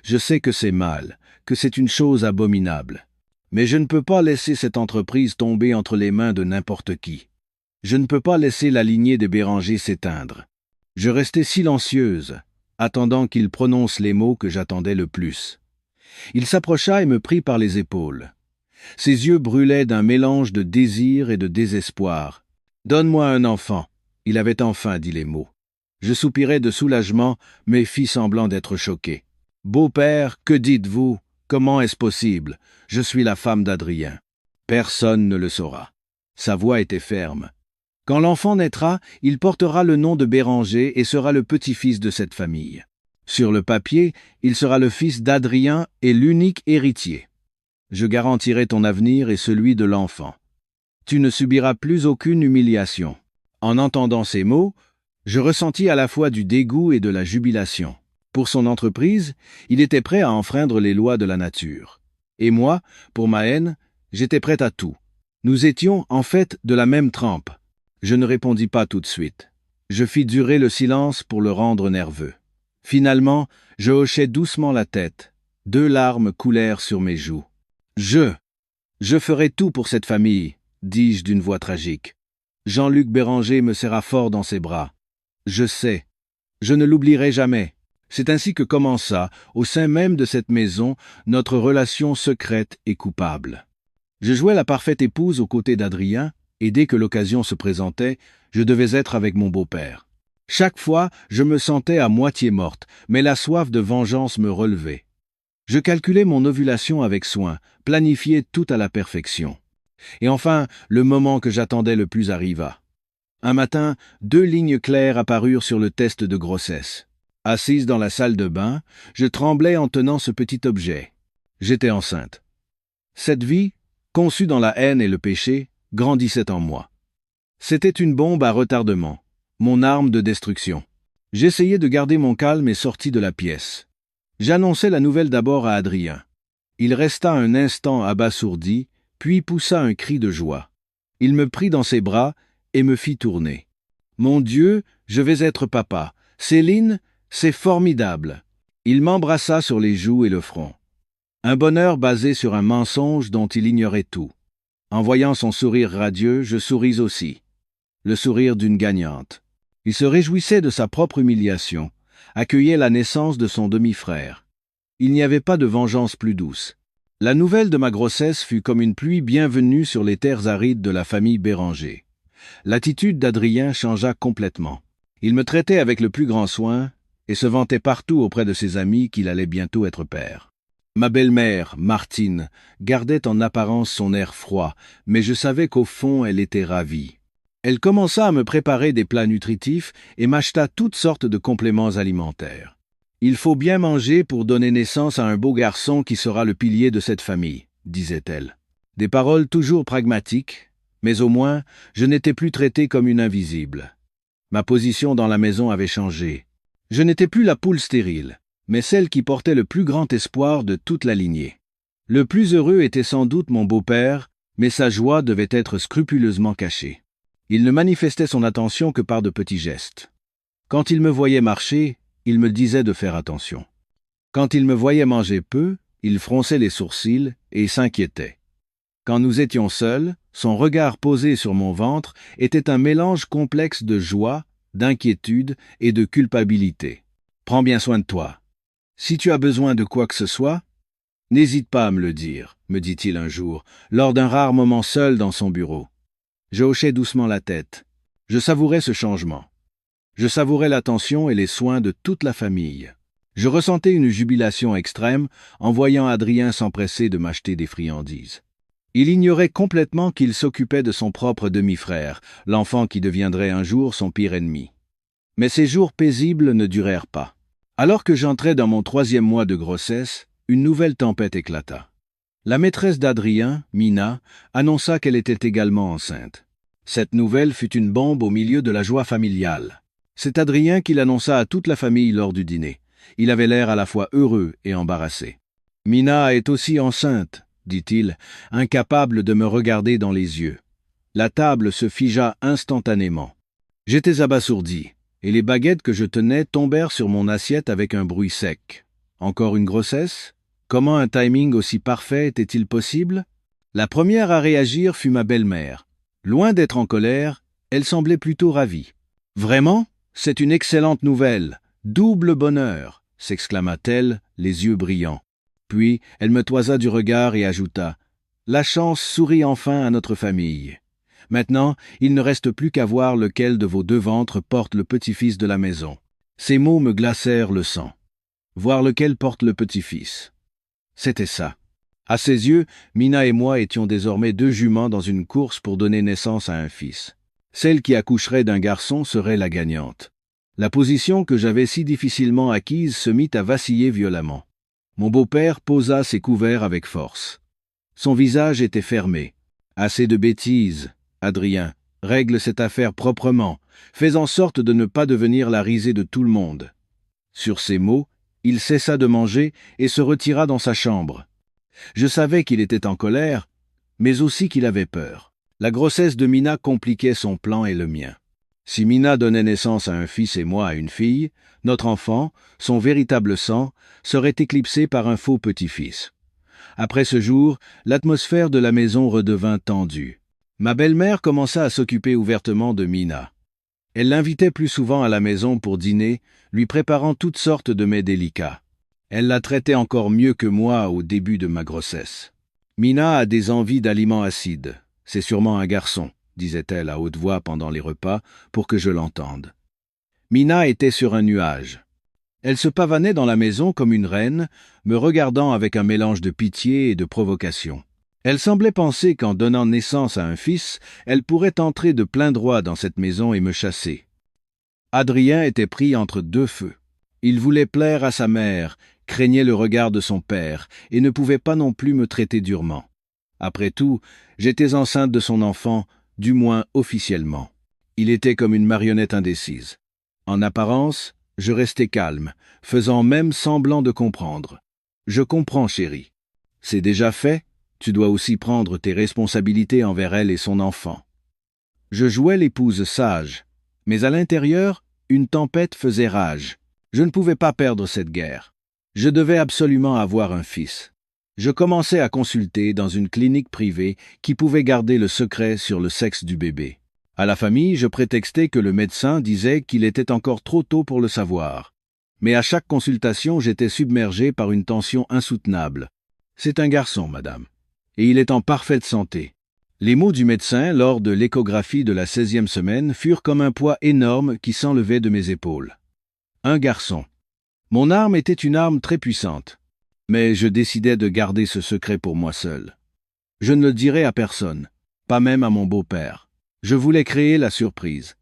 Je sais que c'est mal, que c'est une chose abominable. Mais je ne peux pas laisser cette entreprise tomber entre les mains de n'importe qui. Je ne peux pas laisser la lignée des Béranger s'éteindre. Je restai silencieuse, attendant qu'il prononce les mots que j'attendais le plus. Il s'approcha et me prit par les épaules. Ses yeux brûlaient d'un mélange de désir et de désespoir. « Donne-moi un enfant !» Il avait enfin dit les mots. Je soupirai de soulagement, mais fis semblant d'être choqué. « Beau-père, que dites-vous? Comment est-ce possible? Je suis la femme d'Adrien. » Personne ne le saura. Sa voix était ferme. Quand l'enfant naîtra, il portera le nom de Béranger et sera le petit-fils de cette famille. Sur le papier, il sera le fils d'Adrien et l'unique héritier. Je garantirai ton avenir et celui de l'enfant. Tu ne subiras plus aucune humiliation. En entendant ces mots, je ressentis à la fois du dégoût et de la jubilation. Pour son entreprise, il était prêt à enfreindre les lois de la nature. Et moi, pour ma haine, j'étais prêt à tout. Nous étions, en fait, de la même trempe. Je ne répondis pas tout de suite. Je fis durer le silence pour le rendre nerveux. Finalement, je hochai doucement la tête. 2 larmes coulèrent sur mes joues. Je ferai tout pour cette famille, dis-je d'une voix tragique. Jean-Luc Béranger me serra fort dans ses bras. Je sais. Je ne l'oublierai jamais. C'est ainsi que commença, au sein même de cette maison, notre relation secrète et coupable. Je jouais la parfaite épouse aux côtés d'Adrien, et dès que l'occasion se présentait, je devais être avec mon beau-père. Chaque fois, je me sentais à moitié morte, mais la soif de vengeance me relevait. Je calculais mon ovulation avec soin, planifiais tout à la perfection. Et enfin, le moment que j'attendais le plus arriva. Un matin, 2 lignes claires apparurent sur le test de grossesse. Assise dans la salle de bain, je tremblais en tenant ce petit objet. J'étais enceinte. Cette vie, conçue dans la haine et le péché, grandissait en moi. C'était une bombe à retardement, mon arme de destruction. J'essayais de garder mon calme et sortis de la pièce. J'annonçai la nouvelle d'abord à Adrien. Il resta un instant abasourdi, puis poussa un cri de joie. Il me prit dans ses bras et me fit tourner. « Mon Dieu, je vais être papa. Céline, c'est formidable. » Il m'embrassa sur les joues et le front. Un bonheur basé sur un mensonge dont il ignorait tout. En voyant son sourire radieux, je souris aussi. Le sourire d'une gagnante. Il se réjouissait de sa propre humiliation, accueillait la naissance de son demi-frère. Il n'y avait pas de vengeance plus douce. La nouvelle de ma grossesse fut comme une pluie bienvenue sur les terres arides de la famille Béranger. L'attitude d'Adrien changea complètement. Il me traitait avec le plus grand soin et se vantait partout auprès de ses amis qu'il allait bientôt être père. Ma belle-mère, Martine, gardait en apparence son air froid, mais je savais qu'au fond elle était ravie. Elle commença à me préparer des plats nutritifs et m'acheta toutes sortes de compléments alimentaires. « Il faut bien manger pour donner naissance à un beau garçon qui sera le pilier de cette famille », disait-elle. Des paroles toujours pragmatiques, mais au moins, je n'étais plus traité comme une invisible. Ma position dans la maison avait changé. Je n'étais plus la poule stérile, mais celle qui portait le plus grand espoir de toute la lignée. Le plus heureux était sans doute mon beau-père, mais sa joie devait être scrupuleusement cachée. Il ne manifestait son attention que par de petits gestes. Quand il me voyait marcher, il me disait de faire attention. Quand il me voyait manger peu, il fronçait les sourcils et s'inquiétait. Quand nous étions seuls, son regard posé sur mon ventre était un mélange complexe de joie, d'inquiétude et de culpabilité. « Prends bien soin de toi. Si tu as besoin de quoi que ce soit, n'hésite pas à me le dire, » me dit-il un jour, lors d'un rare moment seul dans son bureau. Je hochai doucement la tête. Je savourais ce changement. Je savourais l'attention et les soins de toute la famille. Je ressentais une jubilation extrême en voyant Adrien s'empresser de m'acheter des friandises. Il ignorait complètement qu'il s'occupait de son propre demi-frère, l'enfant qui deviendrait un jour son pire ennemi. Mais ces jours paisibles ne durèrent pas. Alors que j'entrais dans mon 3e mois de grossesse, une nouvelle tempête éclata. La maîtresse d'Adrien, Mina, annonça qu'elle était également enceinte. Cette nouvelle fut une bombe au milieu de la joie familiale. C'est Adrien qui l'annonça à toute la famille lors du dîner. Il avait l'air à la fois heureux et embarrassé. « Mina est aussi enceinte », dit-il, incapable de me regarder dans les yeux. La table se figea instantanément. J'étais abasourdi, et les baguettes que je tenais tombèrent sur mon assiette avec un bruit sec. Encore une grossesse ? Comment un timing aussi parfait était-il possible ? La première à réagir fut ma belle-mère. Loin d'être en colère, elle semblait plutôt ravie. « Vraiment ? C'est une excellente nouvelle. Double bonheur, s'exclama-t-elle, les yeux brillants. Puis elle me toisa du regard et ajouta: La chance sourit enfin à notre famille. Maintenant, il ne reste plus qu'à voir lequel de vos deux ventres porte le petit-fils de la maison. Ces mots me glacèrent le sang. Voir lequel porte le petit-fils. C'était ça. À ses yeux, Mina et moi étions désormais deux juments dans une course pour donner naissance à un fils. Celle qui accoucherait d'un garçon serait la gagnante. La position que j'avais si difficilement acquise se mit à vaciller violemment. Mon beau-père posa ses couverts avec force. Son visage était fermé. Assez de bêtises, Adrien. Règle cette affaire proprement. Fais en sorte de ne pas devenir la risée de tout le monde. Sur ces mots, il cessa de manger et se retira dans sa chambre. Je savais qu'il était en colère, mais aussi qu'il avait peur. La grossesse de Mina compliquait son plan et le mien. Si Mina donnait naissance à un fils et moi à une fille, notre enfant, son véritable sang, serait éclipsé par un faux petit-fils. Après ce jour, l'atmosphère de la maison redevint tendue. Ma belle-mère commença à s'occuper ouvertement de Mina. Elle l'invitait plus souvent à la maison pour dîner, lui préparant toutes sortes de mets délicats. Elle la traitait encore mieux que moi au début de ma grossesse. Mina a des envies d'aliments acides. C'est sûrement un garçon, disait-elle à haute voix pendant les repas, pour que je l'entende. Mina était sur un nuage. Elle se pavanait dans la maison comme une reine, me regardant avec un mélange de pitié et de provocation. Elle semblait penser qu'en donnant naissance à un fils, elle pourrait entrer de plein droit dans cette maison et me chasser. Adrien était pris entre deux feux. Il voulait plaire à sa mère, craignait le regard de son père, et ne pouvait pas non plus me traiter durement. Après tout, j'étais enceinte de son enfant, du moins officiellement. Il était comme une marionnette indécise. En apparence, je restais calme, faisant même semblant de comprendre. Je comprends, chérie. C'est déjà fait, tu dois aussi prendre tes responsabilités envers elle et son enfant. Je jouais l'épouse sage, mais à l'intérieur, une tempête faisait rage. Je ne pouvais pas perdre cette guerre. Je devais absolument avoir un fils. Je commençais à consulter dans une clinique privée qui pouvait garder le secret sur le sexe du bébé. À la famille, je prétextais que le médecin disait qu'il était encore trop tôt pour le savoir. Mais à chaque consultation, j'étais submergé par une tension insoutenable. C'est un garçon, madame. Et il est en parfaite santé. Les mots du médecin lors de l'échographie de la 16e semaine furent comme un poids énorme qui s'enlevait de mes épaules. Un garçon. Mon arme était une arme très puissante. Mais je décidai de garder ce secret pour moi seul. Je ne le dirai à personne, pas même à mon beau-père. Je voulais créer la surprise.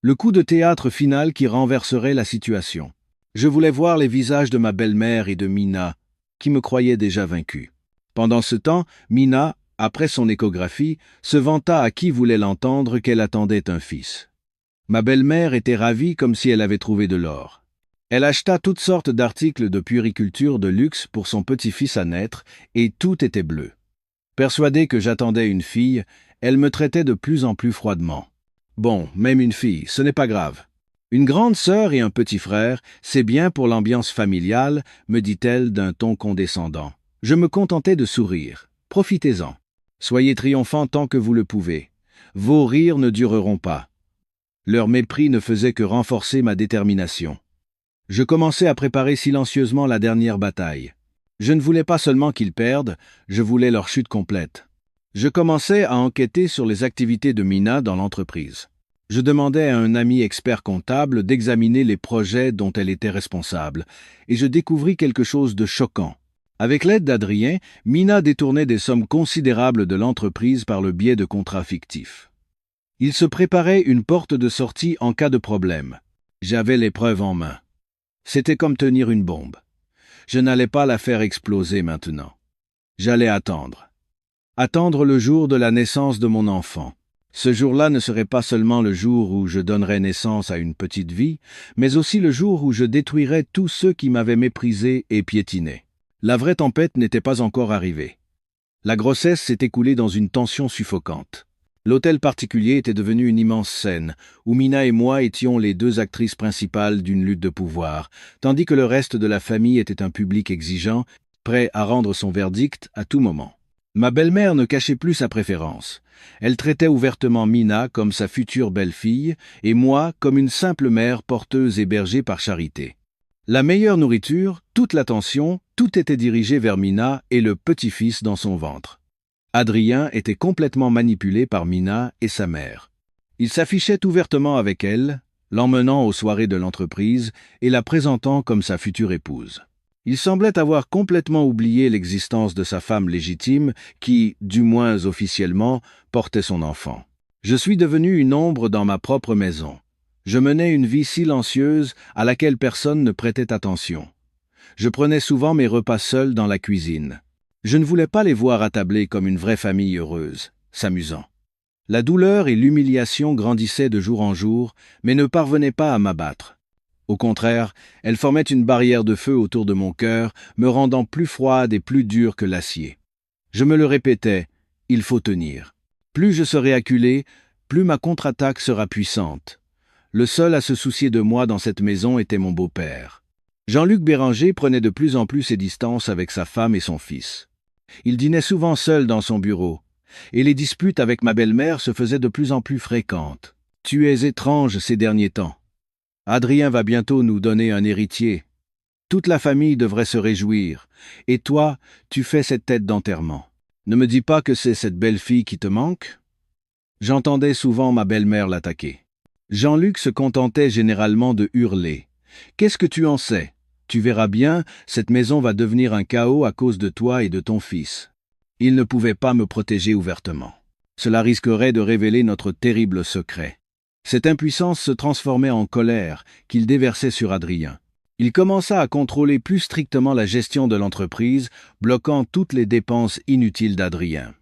Le coup de théâtre final qui renverserait la situation. Je voulais voir les visages de ma belle-mère et de Mina, qui me croyaient déjà vaincue. Pendant ce temps, Mina, après son échographie, se vanta à qui voulait l'entendre qu'elle attendait un fils. Ma belle-mère était ravie comme si elle avait trouvé de l'or. Elle acheta toutes sortes d'articles de puériculture de luxe pour son petit-fils à naître, et tout était bleu. Persuadée que j'attendais une fille, elle me traitait de plus en plus froidement. Bon, même une fille, ce n'est pas grave. Une grande sœur et un petit frère, c'est bien pour l'ambiance familiale, me dit-elle d'un ton condescendant. Je me contentais de sourire. Profitez-en. Soyez triomphants tant que vous le pouvez. Vos rires ne dureront pas. Leur mépris ne faisait que renforcer ma détermination. Je commençais à préparer silencieusement la dernière bataille. Je ne voulais pas seulement qu'ils perdent, je voulais leur chute complète. Je commençais à enquêter sur les activités de Mina dans l'entreprise. Je demandais à un ami expert comptable d'examiner les projets dont elle était responsable, et je découvris quelque chose de choquant. Avec l'aide d'Adrien, Mina détournait des sommes considérables de l'entreprise par le biais de contrats fictifs. Il se préparait une porte de sortie en cas de problème. J'avais les preuves en main. C'était comme tenir une bombe. Je n'allais pas la faire exploser maintenant. J'allais attendre. Attendre le jour de la naissance de mon enfant. Ce jour-là ne serait pas seulement le jour où je donnerais naissance à une petite vie, mais aussi le jour où je détruirais tous ceux qui m'avaient méprisé et piétiné. La vraie tempête n'était pas encore arrivée. La grossesse s'est écoulée dans une tension suffocante. L'hôtel particulier était devenu une immense scène, où Mina et moi étions les deux actrices principales d'une lutte de pouvoir, tandis que le reste de la famille était un public exigeant, prêt à rendre son verdict à tout moment. Ma belle-mère ne cachait plus sa préférence. Elle traitait ouvertement Mina comme sa future belle-fille, et moi comme une simple mère porteuse hébergée par charité. La meilleure nourriture, toute l'attention, tout était dirigé vers Mina et le petit-fils dans son ventre. Adrien était complètement manipulé par Mina et sa mère. Il s'affichait ouvertement avec elle, l'emmenant aux soirées de l'entreprise et la présentant comme sa future épouse. Il semblait avoir complètement oublié l'existence de sa femme légitime qui, du moins officiellement, portait son enfant. Je suis devenu une ombre dans ma propre maison. Je menais une vie silencieuse à laquelle personne ne prêtait attention. Je prenais souvent mes repas seul dans la cuisine. Je ne voulais pas les voir attablés comme une vraie famille heureuse, s'amusant. La douleur et l'humiliation grandissaient de jour en jour, mais ne parvenaient pas à m'abattre. Au contraire, elles formaient une barrière de feu autour de mon cœur, me rendant plus froide et plus dure que l'acier. Je me le répétais, il faut tenir. Plus je serai acculé, plus ma contre-attaque sera puissante. Le seul à se soucier de moi dans cette maison était mon beau-père. Jean-Luc Béranger prenait de plus en plus ses distances avec sa femme et son fils. Il dînait souvent seul dans son bureau, et les disputes avec ma belle-mère se faisaient de plus en plus fréquentes. « Tu es étrange ces derniers temps. Adrien va bientôt nous donner un héritier. Toute la famille devrait se réjouir, et toi, tu fais cette tête d'enterrement. Ne me dis pas que c'est cette belle fille qui te manque ?» J'entendais souvent ma belle-mère l'attaquer. Jean-Luc se contentait généralement de hurler. « Qu'est-ce que tu en sais? Tu verras bien, cette maison va devenir un chaos à cause de toi et de ton fils. » Il ne pouvait pas me protéger ouvertement. Cela risquerait de révéler notre terrible secret. Cette impuissance se transformait en colère qu'il déversait sur Adrien. Il commença à contrôler plus strictement la gestion de l'entreprise, bloquant toutes les dépenses inutiles d'Adrien.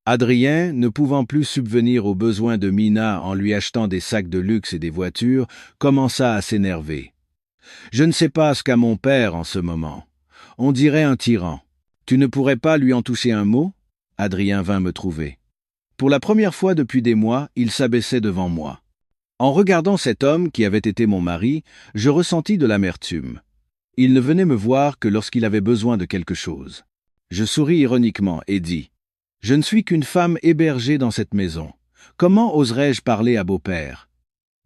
Adrien, ne pouvant plus subvenir aux besoins de Mina en lui achetant des sacs de luxe et des voitures, commença à s'énerver. Je ne sais pas ce qu'a mon père en ce moment. On dirait un tyran. Tu ne pourrais pas lui en toucher un mot ? Adrien vint me trouver. Pour la première fois depuis des mois, il s'abaissait devant moi. En regardant cet homme qui avait été mon mari, je ressentis de l'amertume. Il ne venait me voir que lorsqu'il avait besoin de quelque chose. Je souris ironiquement et dis « Je ne suis qu'une femme hébergée dans cette maison. Comment oserais-je parler à beau-père ?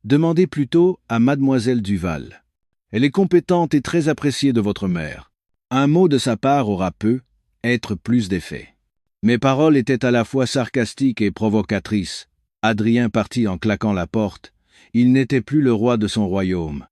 Demandez plutôt à mademoiselle Duval. Elle est compétente et très appréciée de votre mère. Un mot de sa part aura peu, être plus d'effet. » Mes paroles étaient à la fois sarcastiques et provocatrices. Adrien partit en claquant la porte. Il n'était plus le roi de son royaume.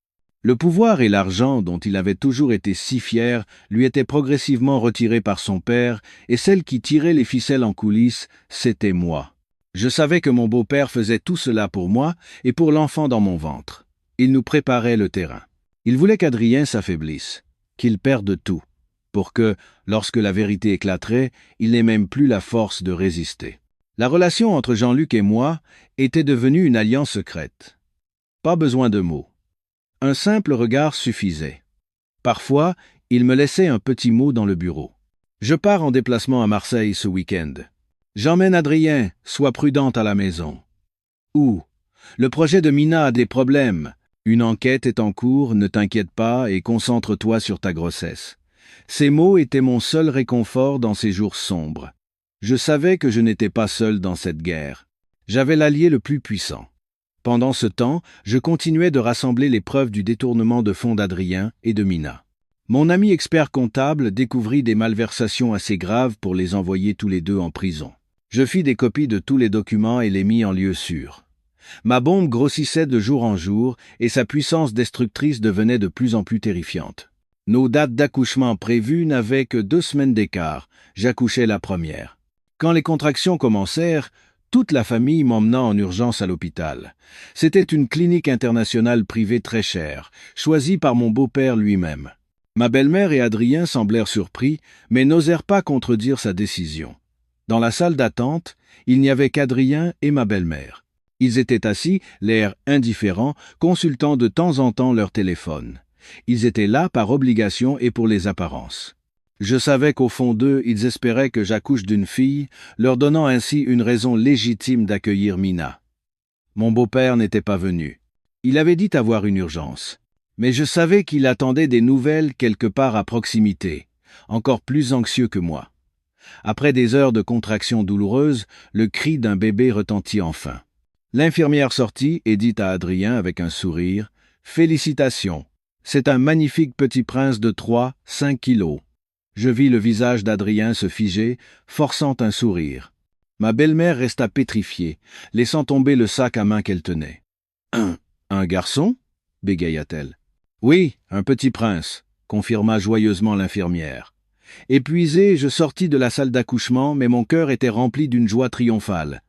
Le pouvoir et l'argent dont il avait toujours été si fier lui étaient progressivement retirés par son père, et celle qui tirait les ficelles en coulisses, c'était moi. Je savais que mon beau-père faisait tout cela pour moi et pour l'enfant dans mon ventre. Il nous préparait le terrain. Il voulait qu'Adrien s'affaiblisse, qu'il perde tout, pour que, lorsque la vérité éclaterait, il n'ait même plus la force de résister. La relation entre Jean-Luc et moi était devenue une alliance secrète. Pas besoin de mots. Un simple regard suffisait. Parfois, il me laissait un petit mot dans le bureau. « Je pars en déplacement à Marseille ce week-end. J'emmène Adrien, sois prudente à la maison. » Ou « Le projet de Mina a des problèmes. Une enquête est en cours, ne t'inquiète pas et concentre-toi sur ta grossesse. » Ces mots étaient mon seul réconfort dans ces jours sombres. Je savais que je n'étais pas seul dans cette guerre. J'avais l'allié le plus puissant. Pendant ce temps, je continuais de rassembler les preuves du détournement de fonds d'Adrien et de Mina. Mon ami expert comptable découvrit des malversations assez graves pour les envoyer tous les deux en prison. Je fis des copies de tous les documents et les mis en lieu sûr. Ma bombe grossissait de jour en jour et sa puissance destructrice devenait de plus en plus terrifiante. Nos dates d'accouchement prévues n'avaient que 2 semaines d'écart. J'accouchais la première. Quand les contractions commencèrent, toute la famille m'emmena en urgence à l'hôpital. C'était une clinique internationale privée très chère, choisie par mon beau-père lui-même. Ma belle-mère et Adrien semblèrent surpris, mais n'osèrent pas contredire sa décision. Dans la salle d'attente, il n'y avait qu'Adrien et ma belle-mère. Ils étaient assis, l'air indifférent, consultant de temps en temps leur téléphone. Ils étaient là par obligation et pour les apparences. Je savais qu'au fond d'eux, ils espéraient que j'accouche d'une fille, leur donnant ainsi une raison légitime d'accueillir Mina. Mon beau-père n'était pas venu. Il avait dit avoir une urgence. Mais je savais qu'il attendait des nouvelles quelque part à proximité, encore plus anxieux que moi. Après des heures de contractions douloureuses, le cri d'un bébé retentit enfin. L'infirmière sortit et dit à Adrien avec un sourire « Félicitations, C'est un magnifique petit prince de 3, 5 kilos. Je vis le visage d'Adrien se figer, forçant un sourire. Ma belle-mère resta pétrifiée, laissant tomber le sac à main qu'elle tenait. Un garçon bégaya-t-elle. Oui, un petit prince, confirma joyeusement l'infirmière. Épuisé, je sortis de la salle d'accouchement, mais mon cœur était rempli d'une joie triomphale.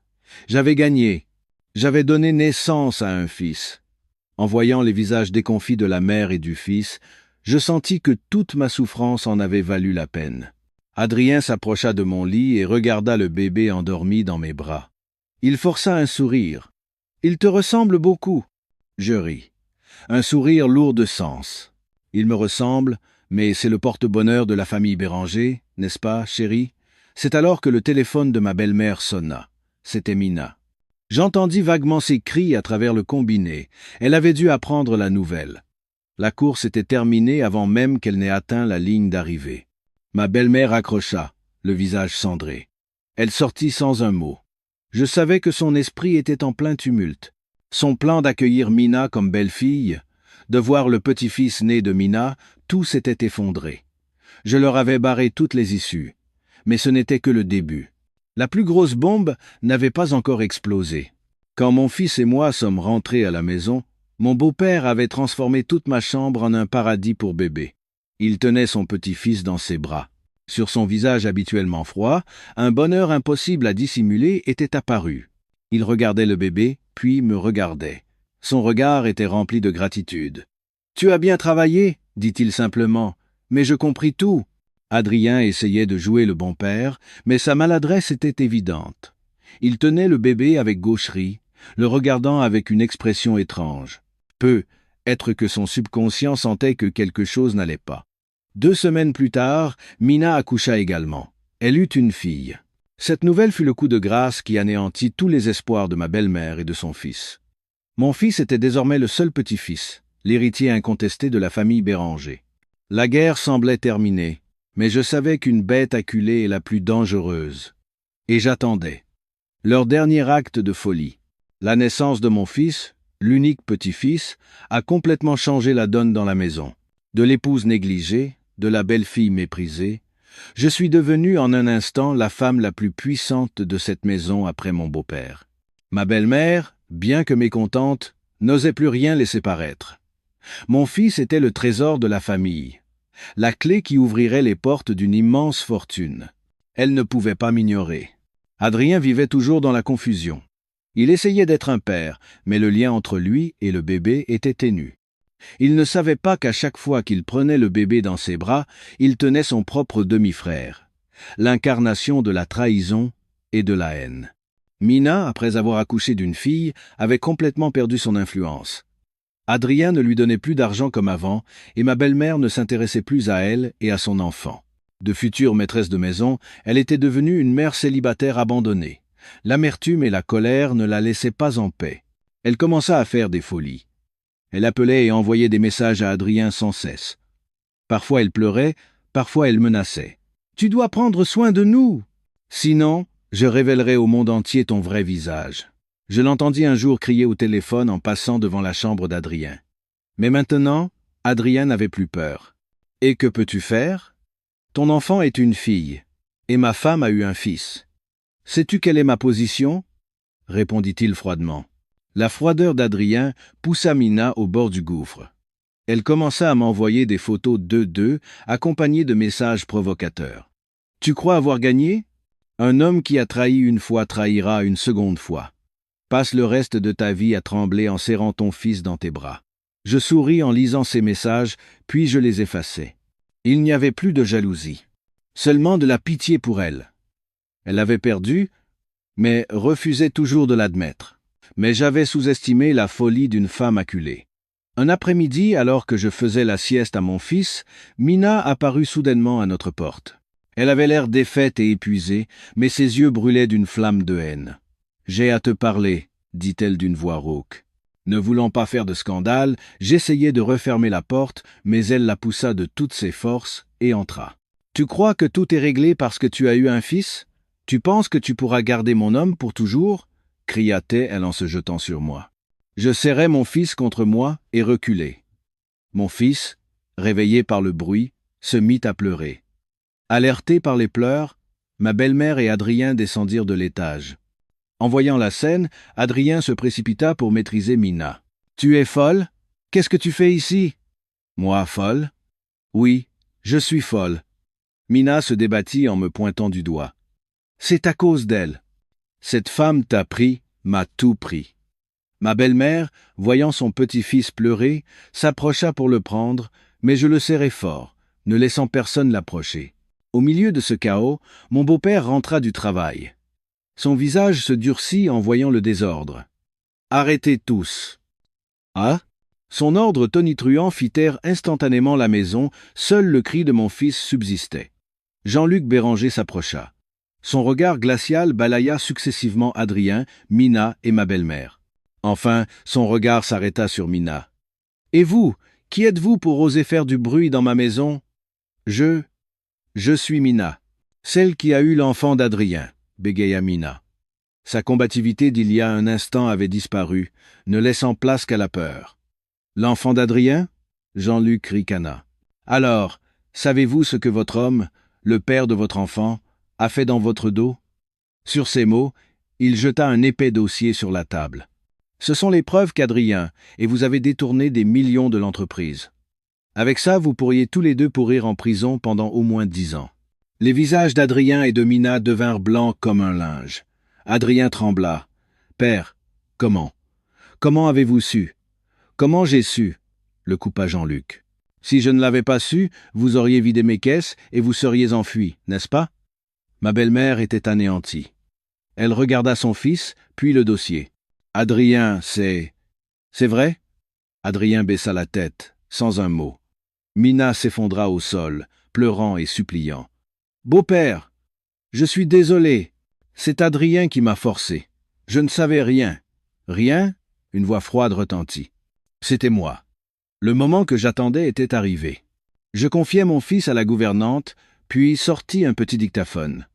J'avais gagné. J'avais donné naissance à un fils. En voyant les visages déconfits de la mère et du fils, je sentis que toute ma souffrance en avait valu la peine. Adrien s'approcha de mon lit et regarda le bébé endormi dans mes bras. Il força un sourire. « Il te ressemble beaucoup. » Je ris. Un sourire lourd de sens. Il me ressemble, mais c'est le porte-bonheur de la famille Béranger, n'est-ce pas, chérie? C'est alors que le téléphone de ma belle-mère sonna. C'était Mina. J'entendis vaguement ses cris à travers le combiné. Elle avait dû apprendre la nouvelle. La course était terminée avant même qu'elle n'ait atteint la ligne d'arrivée. Ma belle-mère accrocha, le visage cendré. Elle sortit sans un mot. Je savais que son esprit était en plein tumulte. Son plan d'accueillir Mina comme belle-fille, de voir le petit-fils né de Mina, tout s'était effondré. Je leur avais barré toutes les issues. Mais ce n'était que le début. La plus grosse bombe n'avait pas encore explosé. Quand mon fils et moi sommes rentrés à la maison, mon beau-père avait transformé toute ma chambre en un paradis pour bébé. Il tenait son petit-fils dans ses bras. Sur son visage habituellement froid, un bonheur impossible à dissimuler était apparu. Il regardait le bébé, puis me regardait. Son regard était rempli de gratitude. « Tu as bien travaillé, dit-il simplement, mais je compris tout. » Adrien essayait de jouer le bon père, mais sa maladresse était évidente. Il tenait le bébé avec gaucherie, le regardant avec une expression étrange. Être que son subconscient sentait que quelque chose n'allait pas. 2 semaines plus tard, Mina accoucha également. Elle eut une fille. Cette nouvelle fut le coup de grâce qui anéantit tous les espoirs de ma belle-mère et de son fils. Mon fils était désormais le seul petit-fils, l'héritier incontesté de la famille Béranger. La guerre semblait terminée, mais je savais qu'une bête acculée est la plus dangereuse. Et j'attendais. Leur dernier acte de folie. La naissance de mon fils, l'unique petit-fils, a complètement changé la donne dans la maison. De l'épouse négligée, de la belle-fille méprisée, je suis devenu en un instant la femme la plus puissante de cette maison après mon beau-père. Ma belle-mère, bien que mécontente, n'osait plus rien laisser paraître. Mon fils était le trésor de la famille, la clé qui ouvrirait les portes d'une immense fortune. Elle ne pouvait pas m'ignorer. Adrien vivait toujours dans la confusion. Il essayait d'être un père, mais le lien entre lui et le bébé était ténu. Il ne savait pas qu'à chaque fois qu'il prenait le bébé dans ses bras, il tenait son propre demi-frère, l'incarnation de la trahison et de la haine. Mina, après avoir accouché d'une fille, avait complètement perdu son influence. Adrien ne lui donnait plus d'argent comme avant, et ma belle-mère ne s'intéressait plus à elle et à son enfant. De future maîtresse de maison, elle était devenue une mère célibataire abandonnée. L'amertume et la colère ne la laissaient pas en paix. Elle commença à faire des folies. Elle appelait et envoyait des messages à Adrien sans cesse. Parfois elle pleurait, parfois elle menaçait. « Tu dois prendre soin de nous. Sinon, je révélerai au monde entier ton vrai visage. » Je l'entendis un jour crier au téléphone en passant devant la chambre d'Adrien. Mais maintenant, Adrien n'avait plus peur. « Et que peux-tu faire? Ton enfant est une fille, et ma femme a eu un fils. Sais-tu quelle est ma position? » répondit-il froidement. La froideur d'Adrien poussa Mina au bord du gouffre. Elle commença à m'envoyer des photos d'eux accompagnées de messages provocateurs. « Tu crois avoir gagné? Un homme qui a trahi une fois trahira une seconde fois. Passe le reste de ta vie à trembler en serrant ton fils dans tes bras. » Je souris en lisant ces messages, puis je les effaçai. Il n'y avait plus de jalousie, seulement de la pitié pour elle. Elle avait perdu, mais refusait toujours de l'admettre. Mais j'avais sous-estimé la folie d'une femme acculée. Un après-midi, alors que je faisais la sieste à mon fils, Mina apparut soudainement à notre porte. Elle avait l'air défaite et épuisée, mais ses yeux brûlaient d'une flamme de haine. « J'ai à te parler, » dit-elle d'une voix rauque. Ne voulant pas faire de scandale, j'essayai de refermer la porte, mais elle la poussa de toutes ses forces et entra. « Tu crois que tout est réglé parce que tu as eu un fils? Tu penses que tu pourras garder mon homme pour toujours ?» cria-t-elle en se jetant sur moi. Je serrai mon fils contre moi et reculai. Mon fils, réveillé par le bruit, se mit à pleurer. Alertés par les pleurs, ma belle-mère et Adrien descendirent de l'étage. En voyant la scène, Adrien se précipita pour maîtriser Mina. « Tu es folle? Qu'est-ce que tu fais ici ?»« Moi, folle? »« Oui, je suis folle. » Mina se débattit en me pointant du doigt. « C'est à cause d'elle. Cette femme t'a pris, m'a tout pris. » Ma belle-mère, voyant son petit-fils pleurer, s'approcha pour le prendre, mais je le serrai fort, ne laissant personne l'approcher. Au milieu de ce chaos, mon beau-père rentra du travail. Son visage se durcit en voyant le désordre. « Arrêtez tous !» Ah ! Son ordre tonitruant fit taire instantanément la maison, seul le cri de mon fils subsistait. Jean-Luc Béranger s'approcha. Son regard glacial balaya successivement Adrien, Mina et ma belle-mère. Enfin, son regard s'arrêta sur Mina. « Et vous, qui êtes-vous pour oser faire du bruit dans ma maison ?»« Je suis Mina, celle qui a eu l'enfant d'Adrien, » bégaya Mina. Sa combativité d'il y a un instant avait disparu, ne laissant place qu'à la peur. « L'enfant d'Adrien ?» Jean-Luc ricana. « Alors, savez-vous ce que votre homme, le père de votre enfant, a fait dans votre dos ?» Sur ces mots, il jeta un épais dossier sur la table. « Ce sont les preuves qu'Adrien, et vous avez détourné des millions de l'entreprise. Avec ça, vous pourriez tous les deux pourrir en prison pendant au moins 10 ans. » Les visages d'Adrien et de Mina devinrent blancs comme un linge. Adrien trembla. « Père, comment? Comment avez-vous su? »« Comment j'ai su ?» le coupa Jean-Luc. « Si je ne l'avais pas su, vous auriez vidé mes caisses et vous seriez enfui, n'est-ce pas ?» Ma belle-mère était anéantie. Elle regarda son fils, puis le dossier. « Adrien, c'est vrai ?» Adrien baissa la tête, sans un mot. Mina s'effondra au sol, pleurant et suppliant. « Beau-père, je suis désolé. C'est Adrien qui m'a forcé. Je ne savais rien. »« Rien ?» Une voix froide retentit. « C'était moi. Le moment que j'attendais était arrivé. Je confiai mon fils à la gouvernante, puis sortis un petit dictaphone.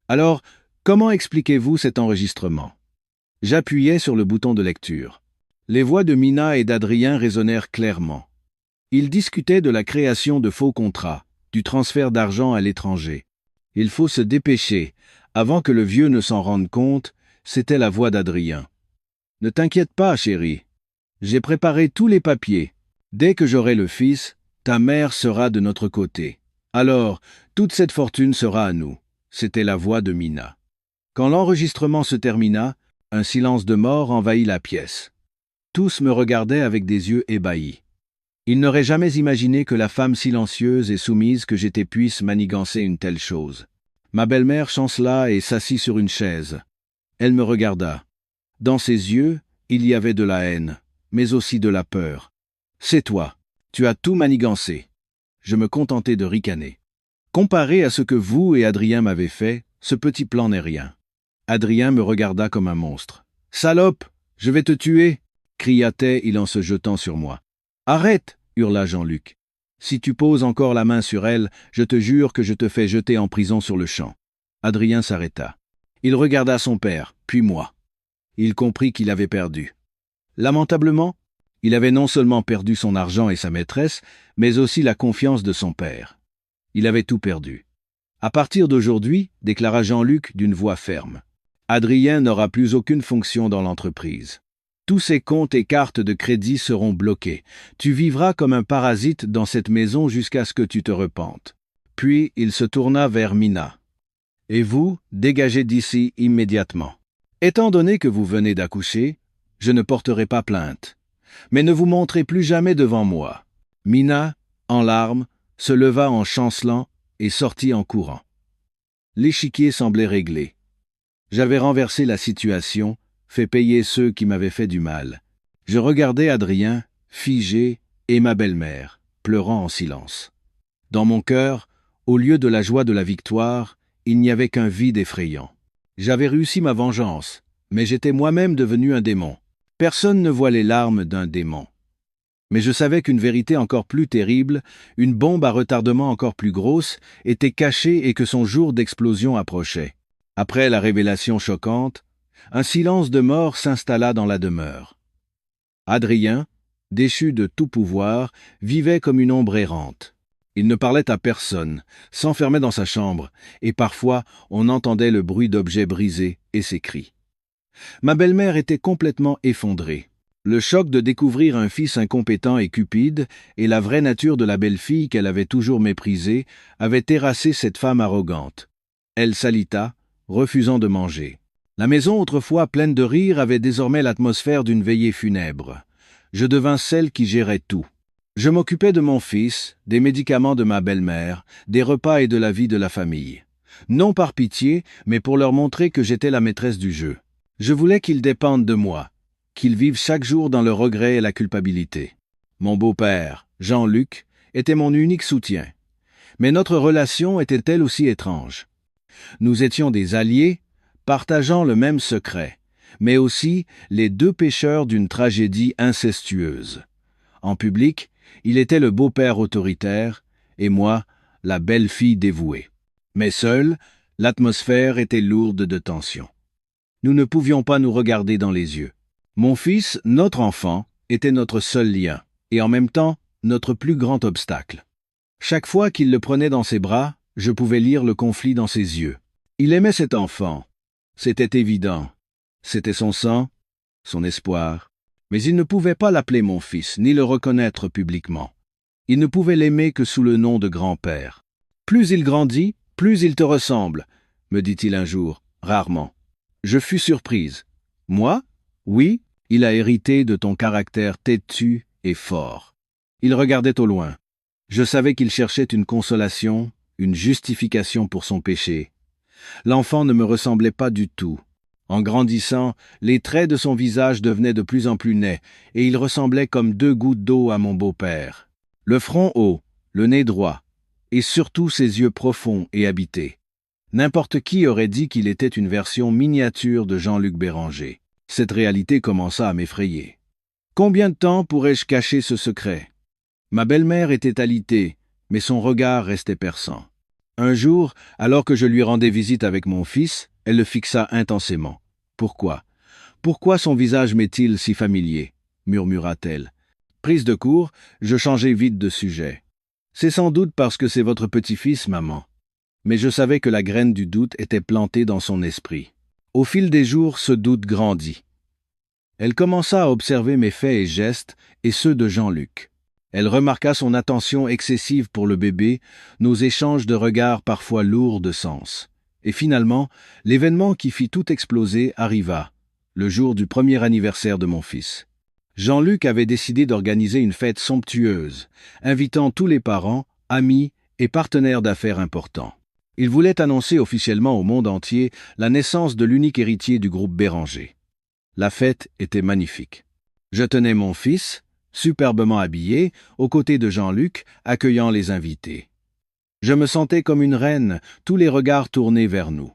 Alors, comment expliquez-vous cet enregistrement ?» J'appuyai sur le bouton de lecture. Les voix de Mina et d'Adrien résonnèrent clairement. Ils discutaient de la création de faux contrats, du transfert d'argent à l'étranger. « Il faut se dépêcher. Avant que le vieux ne s'en rende compte, » c'était la voix d'Adrien. « Ne t'inquiète pas, chérie. J'ai préparé tous les papiers. Dès que j'aurai le fils, ta mère sera de notre côté. Alors, toute cette fortune sera à nous. » C'était la voix de Mina. Quand l'enregistrement se termina, un silence de mort envahit la pièce. Tous me regardaient avec des yeux ébahis. Ils n'auraient jamais imaginé que la femme silencieuse et soumise que j'étais puisse manigancer une telle chose. Ma belle-mère chancela et s'assit sur une chaise. Elle me regarda. Dans ses yeux, il y avait de la haine, mais aussi de la peur. « C'est toi. Tu as tout manigancé. » Je me contentai de ricaner. Comparé à ce que vous et Adrien m'avez fait, ce petit plan n'est rien. Adrien me regarda comme un monstre. « Salope, je vais te tuer !» cria-t-il en se jetant sur moi. « Arrête !» hurla Jean-Luc. « Si tu poses encore la main sur elle, je te jure que je te fais jeter en prison sur le champ. » Adrien s'arrêta. Il regarda son père, puis moi. Il comprit qu'il avait perdu. Lamentablement, il avait non seulement perdu son argent et sa maîtresse, mais aussi la confiance de son père. Il avait tout perdu. « À partir d'aujourd'hui, » déclara Jean-Luc d'une voix ferme, « Adrien n'aura plus aucune fonction dans l'entreprise. Tous ses comptes et cartes de crédit seront bloqués. Tu vivras comme un parasite dans cette maison jusqu'à ce que tu te repentes. » Puis il se tourna vers Mina. « Et vous, dégagez d'ici immédiatement. Étant donné que vous venez d'accoucher, je ne porterai pas plainte. Mais ne vous montrez plus jamais devant moi. » Mina, en larmes, se leva en chancelant et sortit en courant. L'échiquier semblait réglé. J'avais renversé la situation, fait payer ceux qui m'avaient fait du mal. Je regardais Adrien, figé, et ma belle-mère, pleurant en silence. Dans mon cœur, au lieu de la joie de la victoire, il n'y avait qu'un vide effrayant. J'avais réussi ma vengeance, mais j'étais moi-même devenu un démon. Personne ne voit les larmes d'un démon. Mais je savais qu'une vérité encore plus terrible, une bombe à retardement encore plus grosse, était cachée et que son jour d'explosion approchait. Après la révélation choquante, un silence de mort s'installa dans la demeure. Adrien, déchu de tout pouvoir, vivait comme une ombre errante. Il ne parlait à personne, s'enfermait dans sa chambre, et parfois on entendait le bruit d'objets brisés et ses cris. Ma belle-mère était complètement effondrée. Le choc de découvrir un fils incompétent et cupide, et la vraie nature de la belle-fille qu'elle avait toujours méprisée, avait terrassé cette femme arrogante. Elle s'alita, refusant de manger. La maison autrefois pleine de rire avait désormais l'atmosphère d'une veillée funèbre. Je devins celle qui gérait tout. Je m'occupais de mon fils, des médicaments de ma belle-mère, des repas et de la vie de la famille. Non par pitié, mais pour leur montrer que j'étais la maîtresse du jeu. Je voulais qu'ils dépendent de moi, qu'ils vivent chaque jour dans le regret et la culpabilité. Mon beau-père, Jean-Luc, était mon unique soutien. Mais notre relation était elle aussi étrange. Nous étions des alliés, partageant le même secret, mais aussi les deux pécheurs d'une tragédie incestueuse. En public, il était le beau-père autoritaire, et moi, la belle-fille dévouée. Mais seul, l'atmosphère était lourde de tension. Nous ne pouvions pas nous regarder dans les yeux. Mon fils, notre enfant, était notre seul lien, et en même temps, notre plus grand obstacle. Chaque fois qu'il le prenait dans ses bras, je pouvais lire le conflit dans ses yeux. Il aimait cet enfant. C'était évident. C'était son sang, son espoir. Mais il ne pouvait pas l'appeler mon fils, ni le reconnaître publiquement. Il ne pouvait l'aimer que sous le nom de grand-père. Plus il grandit, plus il te ressemble, me dit-il un jour, rarement. Je fus surprise. Moi? Oui, il a hérité de ton caractère têtu et fort. Il regardait au loin. Je savais qu'il cherchait une consolation, une justification pour son péché. L'enfant ne me ressemblait pas du tout. En grandissant, les traits de son visage devenaient de plus en plus nets, et il ressemblait comme deux gouttes d'eau à mon beau-père. Le front haut, le nez droit, et surtout ses yeux profonds et habités. N'importe qui aurait dit qu'il était une version miniature de Jean-Luc Béranger. Cette réalité commença à m'effrayer. Combien de temps pourrais-je cacher ce secret? Ma belle-mère était alitée, mais son regard restait perçant. Un jour, alors que je lui rendais visite avec mon fils, elle le fixa intensément. « Pourquoi? Pourquoi son visage m'est-il si familier ?» murmura-t-elle. Prise de court, je changeai vite de sujet. « C'est sans doute parce que c'est votre petit-fils, maman. » Mais je savais que la graine du doute était plantée dans son esprit. Au fil des jours, ce doute grandit. Elle commença à observer mes faits et gestes, et ceux de Jean-Luc. Elle remarqua son attention excessive pour le bébé, nos échanges de regards parfois lourds de sens. Et finalement, l'événement qui fit tout exploser arriva, le jour du premier anniversaire de mon fils. Jean-Luc avait décidé d'organiser une fête somptueuse, invitant tous les parents, amis et partenaires d'affaires importants. Il voulait annoncer officiellement au monde entier la naissance de l'unique héritier du groupe Béranger. La fête était magnifique. Je tenais mon fils, superbement habillé, aux côtés de Jean-Luc, accueillant les invités. Je me sentais comme une reine, tous les regards tournés vers nous.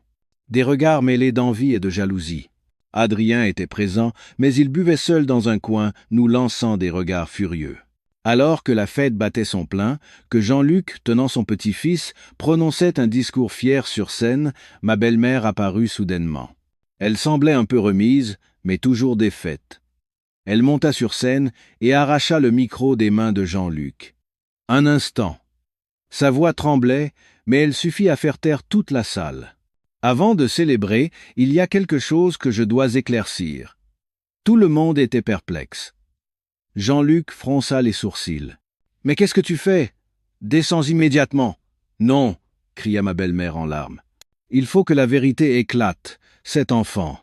Des regards mêlés d'envie et de jalousie. Adrien était présent, mais il buvait seul dans un coin, nous lançant des regards furieux. Alors que la fête battait son plein, que Jean-Luc, tenant son petit-fils, prononçait un discours fier sur scène, ma belle-mère apparut soudainement. Elle semblait un peu remise, mais toujours défaite. Elle monta sur scène et arracha le micro des mains de Jean-Luc. Un instant. Sa voix tremblait, mais elle suffit à faire taire toute la salle. Avant de célébrer, il y a quelque chose que je dois éclaircir. Tout le monde était perplexe. Jean-Luc fronça les sourcils. « Mais qu'est-ce que tu fais? Descends immédiatement. »« Non, » cria ma belle-mère en larmes. « Il faut que la vérité éclate. Cet enfant.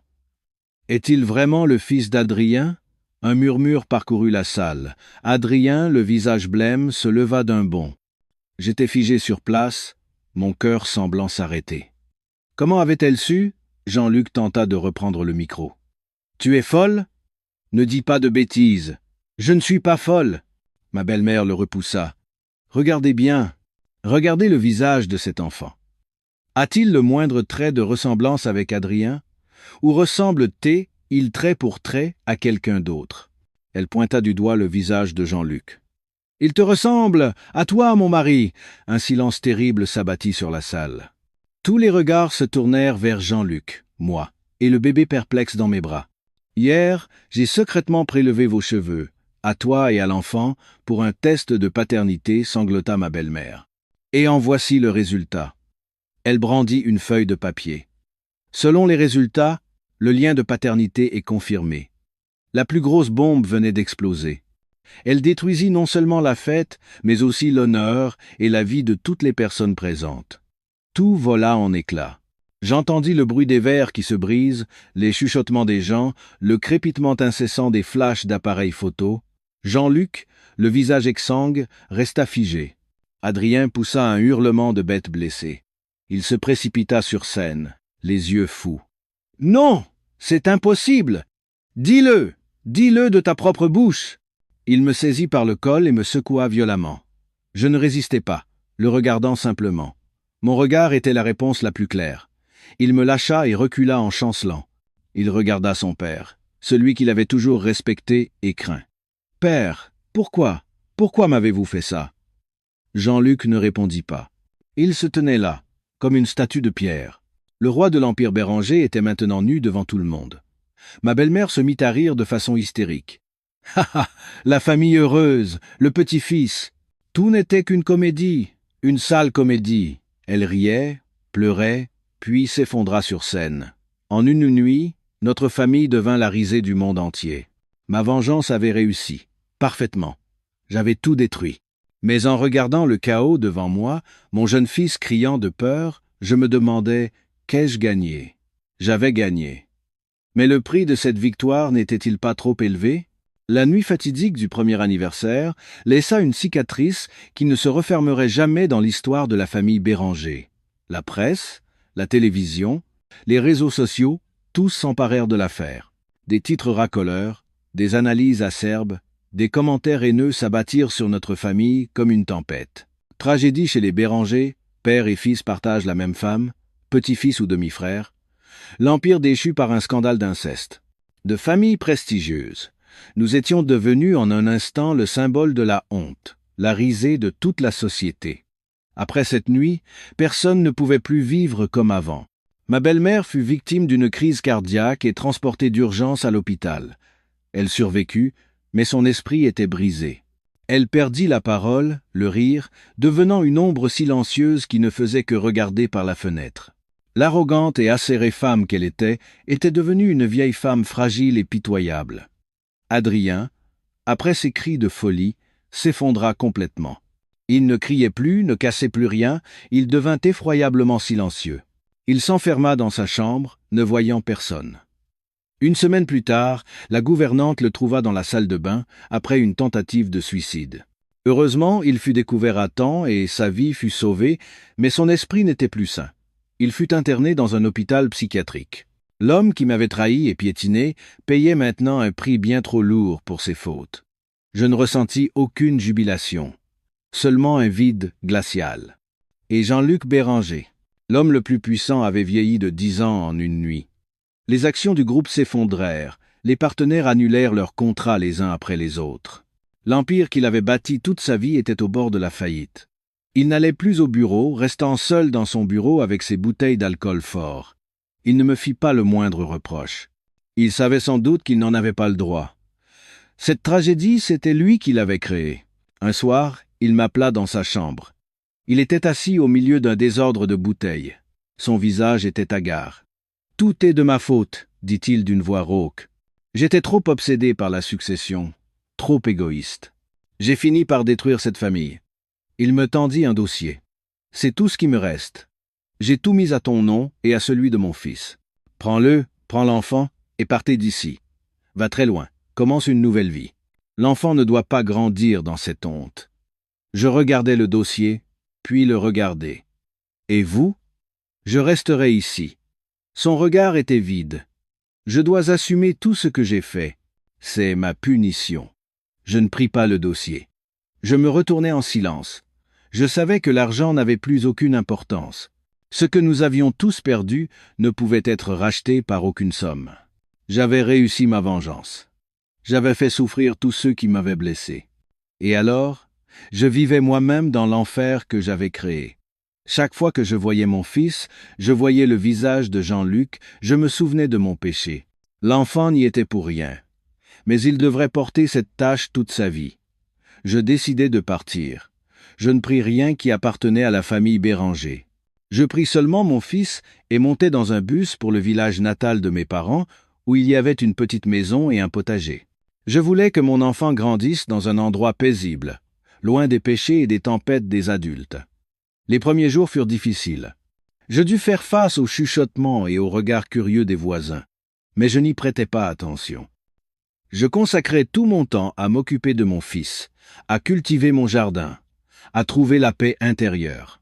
Est-il vraiment le fils d'Adrien ?» Un murmure parcourut la salle. Adrien, le visage blême, se leva d'un bond. J'étais figé sur place, mon cœur semblant s'arrêter. Comment avait-elle su? Jean-Luc tenta de reprendre le micro. Tu es folle? Ne dis pas de bêtises. Je ne suis pas folle. Ma belle-mère le repoussa. Regardez bien. Regardez le visage de cet enfant. A-t-il le moindre trait de ressemblance avec Adrien? Ou ressemble-t-il trait pour trait à quelqu'un d'autre? Elle pointa du doigt le visage de Jean-Luc. « Il te ressemble! À toi, mon mari !» Un silence terrible s'abattit sur la salle. Tous les regards se tournèrent vers Jean-Luc, moi, et le bébé perplexe dans mes bras. « Hier, j'ai secrètement prélevé vos cheveux, À toi et à l'enfant, pour un test de paternité, sanglota ma belle-mère. Et en voici le résultat. Elle brandit une feuille de papier. Selon les résultats, le lien de paternité est confirmé. La plus grosse bombe venait d'exploser. Elle détruisit non seulement la fête, mais aussi l'honneur et la vie de toutes les personnes présentes. Tout vola en éclats. J'entendis le bruit des verres qui se brisent, les chuchotements des gens, le crépitement incessant des flashs d'appareils photo. Jean-Luc, le visage exsangue, resta figé. Adrien poussa un hurlement de bête blessée. Il se précipita sur scène, les yeux fous. « Non, c'est impossible! Dis-le! Dis-le de ta propre bouche !» Il me saisit par le col et me secoua violemment. Je ne résistais pas, le regardant simplement. Mon regard était la réponse la plus claire. Il me lâcha et recula en chancelant. Il regarda son père, celui qu'il avait toujours respecté et craint. « Père, pourquoi? Pourquoi m'avez-vous fait ça ?» Jean-Luc ne répondit pas. Il se tenait là, comme une statue de pierre. Le roi de l'Empire Béranger était maintenant nu devant tout le monde. Ma belle-mère se mit à rire de façon hystérique. « Ha ha, la famille heureuse, le petit-fils. Tout n'était qu'une comédie, une sale comédie. » Elle riait, pleurait, puis s'effondra sur scène. En une nuit, notre famille devint la risée du monde entier. Ma vengeance avait réussi, parfaitement. J'avais tout détruit. Mais en regardant le chaos devant moi, mon jeune fils criant de peur, je me demandais « qu'ai-je gagné ?» J'avais gagné. Mais le prix de cette victoire n'était-il pas trop élevé? La nuit fatidique du premier anniversaire laissa une cicatrice qui ne se refermerait jamais dans l'histoire de la famille Béranger. La presse, la télévision, les réseaux sociaux, tous s'emparèrent de l'affaire. Des titres racoleurs, des analyses acerbes, des commentaires haineux s'abattirent sur notre famille comme une tempête. Tragédie chez les Béranger, père et fils partagent la même femme, petit-fils ou demi-frère. L'empire déchu par un scandale d'inceste. De famille prestigieuse, nous étions devenus en un instant le symbole de la honte, la risée de toute la société. Après cette nuit, personne ne pouvait plus vivre comme avant. Ma belle-mère fut victime d'une crise cardiaque et transportée d'urgence à l'hôpital. Elle survécut, mais son esprit était brisé. Elle perdit la parole, le rire, devenant une ombre silencieuse qui ne faisait que regarder par la fenêtre. L'arrogante et acérée femme qu'elle était devenue une vieille femme fragile et pitoyable. Adrien, après ses cris de folie, s'effondra complètement. Il ne criait plus, ne cassait plus rien, il devint effroyablement silencieux. Il s'enferma dans sa chambre, ne voyant personne. Une semaine plus tard, la gouvernante le trouva dans la salle de bain, après une tentative de suicide. Heureusement, il fut découvert à temps et sa vie fut sauvée, mais son esprit n'était plus sain. Il fut interné dans un hôpital psychiatrique. L'homme qui m'avait trahi et piétiné payait maintenant un prix bien trop lourd pour ses fautes. Je ne ressentis aucune jubilation, seulement un vide glacial. Et Jean-Luc Béranger, l'homme le plus puissant, avait vieilli de 10 ans en une nuit. Les actions du groupe s'effondrèrent, les partenaires annulèrent leurs contrats les uns après les autres. L'empire qu'il avait bâti toute sa vie était au bord de la faillite. Il n'allait plus au bureau, restant seul dans son bureau avec ses bouteilles d'alcool fort. Il ne me fit pas le moindre reproche. Il savait sans doute qu'il n'en avait pas le droit. Cette tragédie, c'était lui qui l'avait créée. Un soir, il m'appela dans sa chambre. Il était assis au milieu d'un désordre de bouteilles. Son visage était hagard. « Tout est de ma faute », dit-il d'une voix rauque. J'étais trop obsédé par la succession, trop égoïste. J'ai fini par détruire cette famille. Il me tendit un dossier. « C'est tout ce qui me reste. J'ai tout mis à ton nom et à celui de mon fils. Prends-le, prends l'enfant et partez d'ici. Va très loin, commence une nouvelle vie. L'enfant ne doit pas grandir dans cette honte. » Je regardais le dossier, puis le regardais. « Et vous ? » ?»« Je resterai ici. » Son regard était vide. « Je dois assumer tout ce que j'ai fait. C'est ma punition. » Je ne pris pas le dossier. Je me retournai en silence. Je savais que l'argent n'avait plus aucune importance. Ce que nous avions tous perdu ne pouvait être racheté par aucune somme. J'avais réussi ma vengeance. J'avais fait souffrir tous ceux qui m'avaient blessé. Et alors, je vivais moi-même dans l'enfer que j'avais créé. Chaque fois que je voyais mon fils, je voyais le visage de Jean-Luc, je me souvenais de mon péché. L'enfant n'y était pour rien. mais il devrait porter cette tâche toute sa vie. Je décidai de partir. Je ne pris rien qui appartenait à la famille Béranger. Je pris seulement mon fils et montai dans un bus pour le village natal de mes parents, où il y avait une petite maison et un potager. Je voulais que mon enfant grandisse dans un endroit paisible, loin des péchés et des tempêtes des adultes. Les premiers jours furent difficiles. Je dus faire face aux chuchotements et aux regards curieux des voisins, mais je n'y prêtais pas attention. Je consacrais tout mon temps à m'occuper de mon fils, à cultiver mon jardin, à trouver la paix intérieure.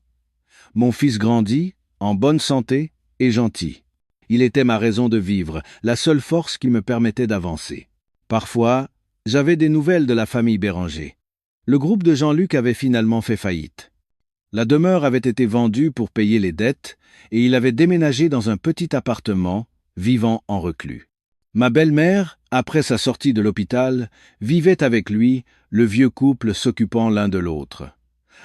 Mon fils grandit, en bonne santé et gentil. Il était ma raison de vivre, la seule force qui me permettait d'avancer. Parfois, j'avais des nouvelles de la famille Béranger. Le groupe de Jean-Luc avait finalement fait faillite. La demeure avait été vendue pour payer les dettes et il avait déménagé dans un petit appartement, vivant en reclus. Ma belle-mère, après sa sortie de l'hôpital, vivait avec lui, le vieux couple s'occupant l'un de l'autre.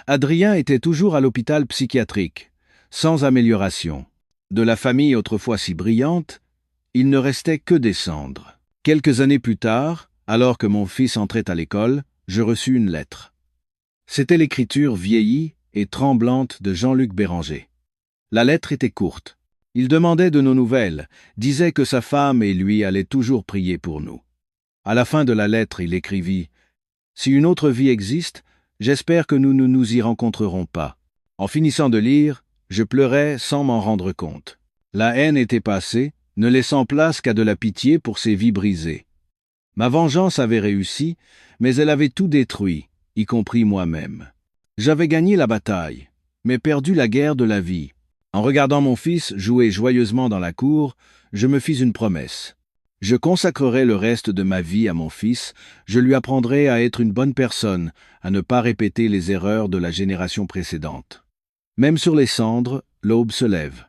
Adrien était toujours à l'hôpital psychiatrique, sans amélioration. De la famille autrefois si brillante, il ne restait que des cendres. Quelques années plus tard, alors que mon fils entrait à l'école, je reçus une lettre. C'était l'écriture vieillie et tremblante de Jean-Luc Béranger. La lettre était courte. Il demandait de nos nouvelles, disait que sa femme et lui allaient toujours prier pour nous. À la fin de la lettre, il écrivit « Si une autre vie existe, j'espère que nous ne nous y rencontrerons pas. » En finissant de lire, je pleurais sans m'en rendre compte. La haine était passée, ne laissant place qu'à de la pitié pour ces vies brisées. Ma vengeance avait réussi, mais elle avait tout détruit, y compris moi-même. J'avais gagné la bataille, mais perdu la guerre de la vie. En regardant mon fils jouer joyeusement dans la cour, je me fis une promesse. Je consacrerai le reste de ma vie à mon fils, je lui apprendrai à être une bonne personne, à ne pas répéter les erreurs de la génération précédente. Même sur les cendres, l'aube se lève.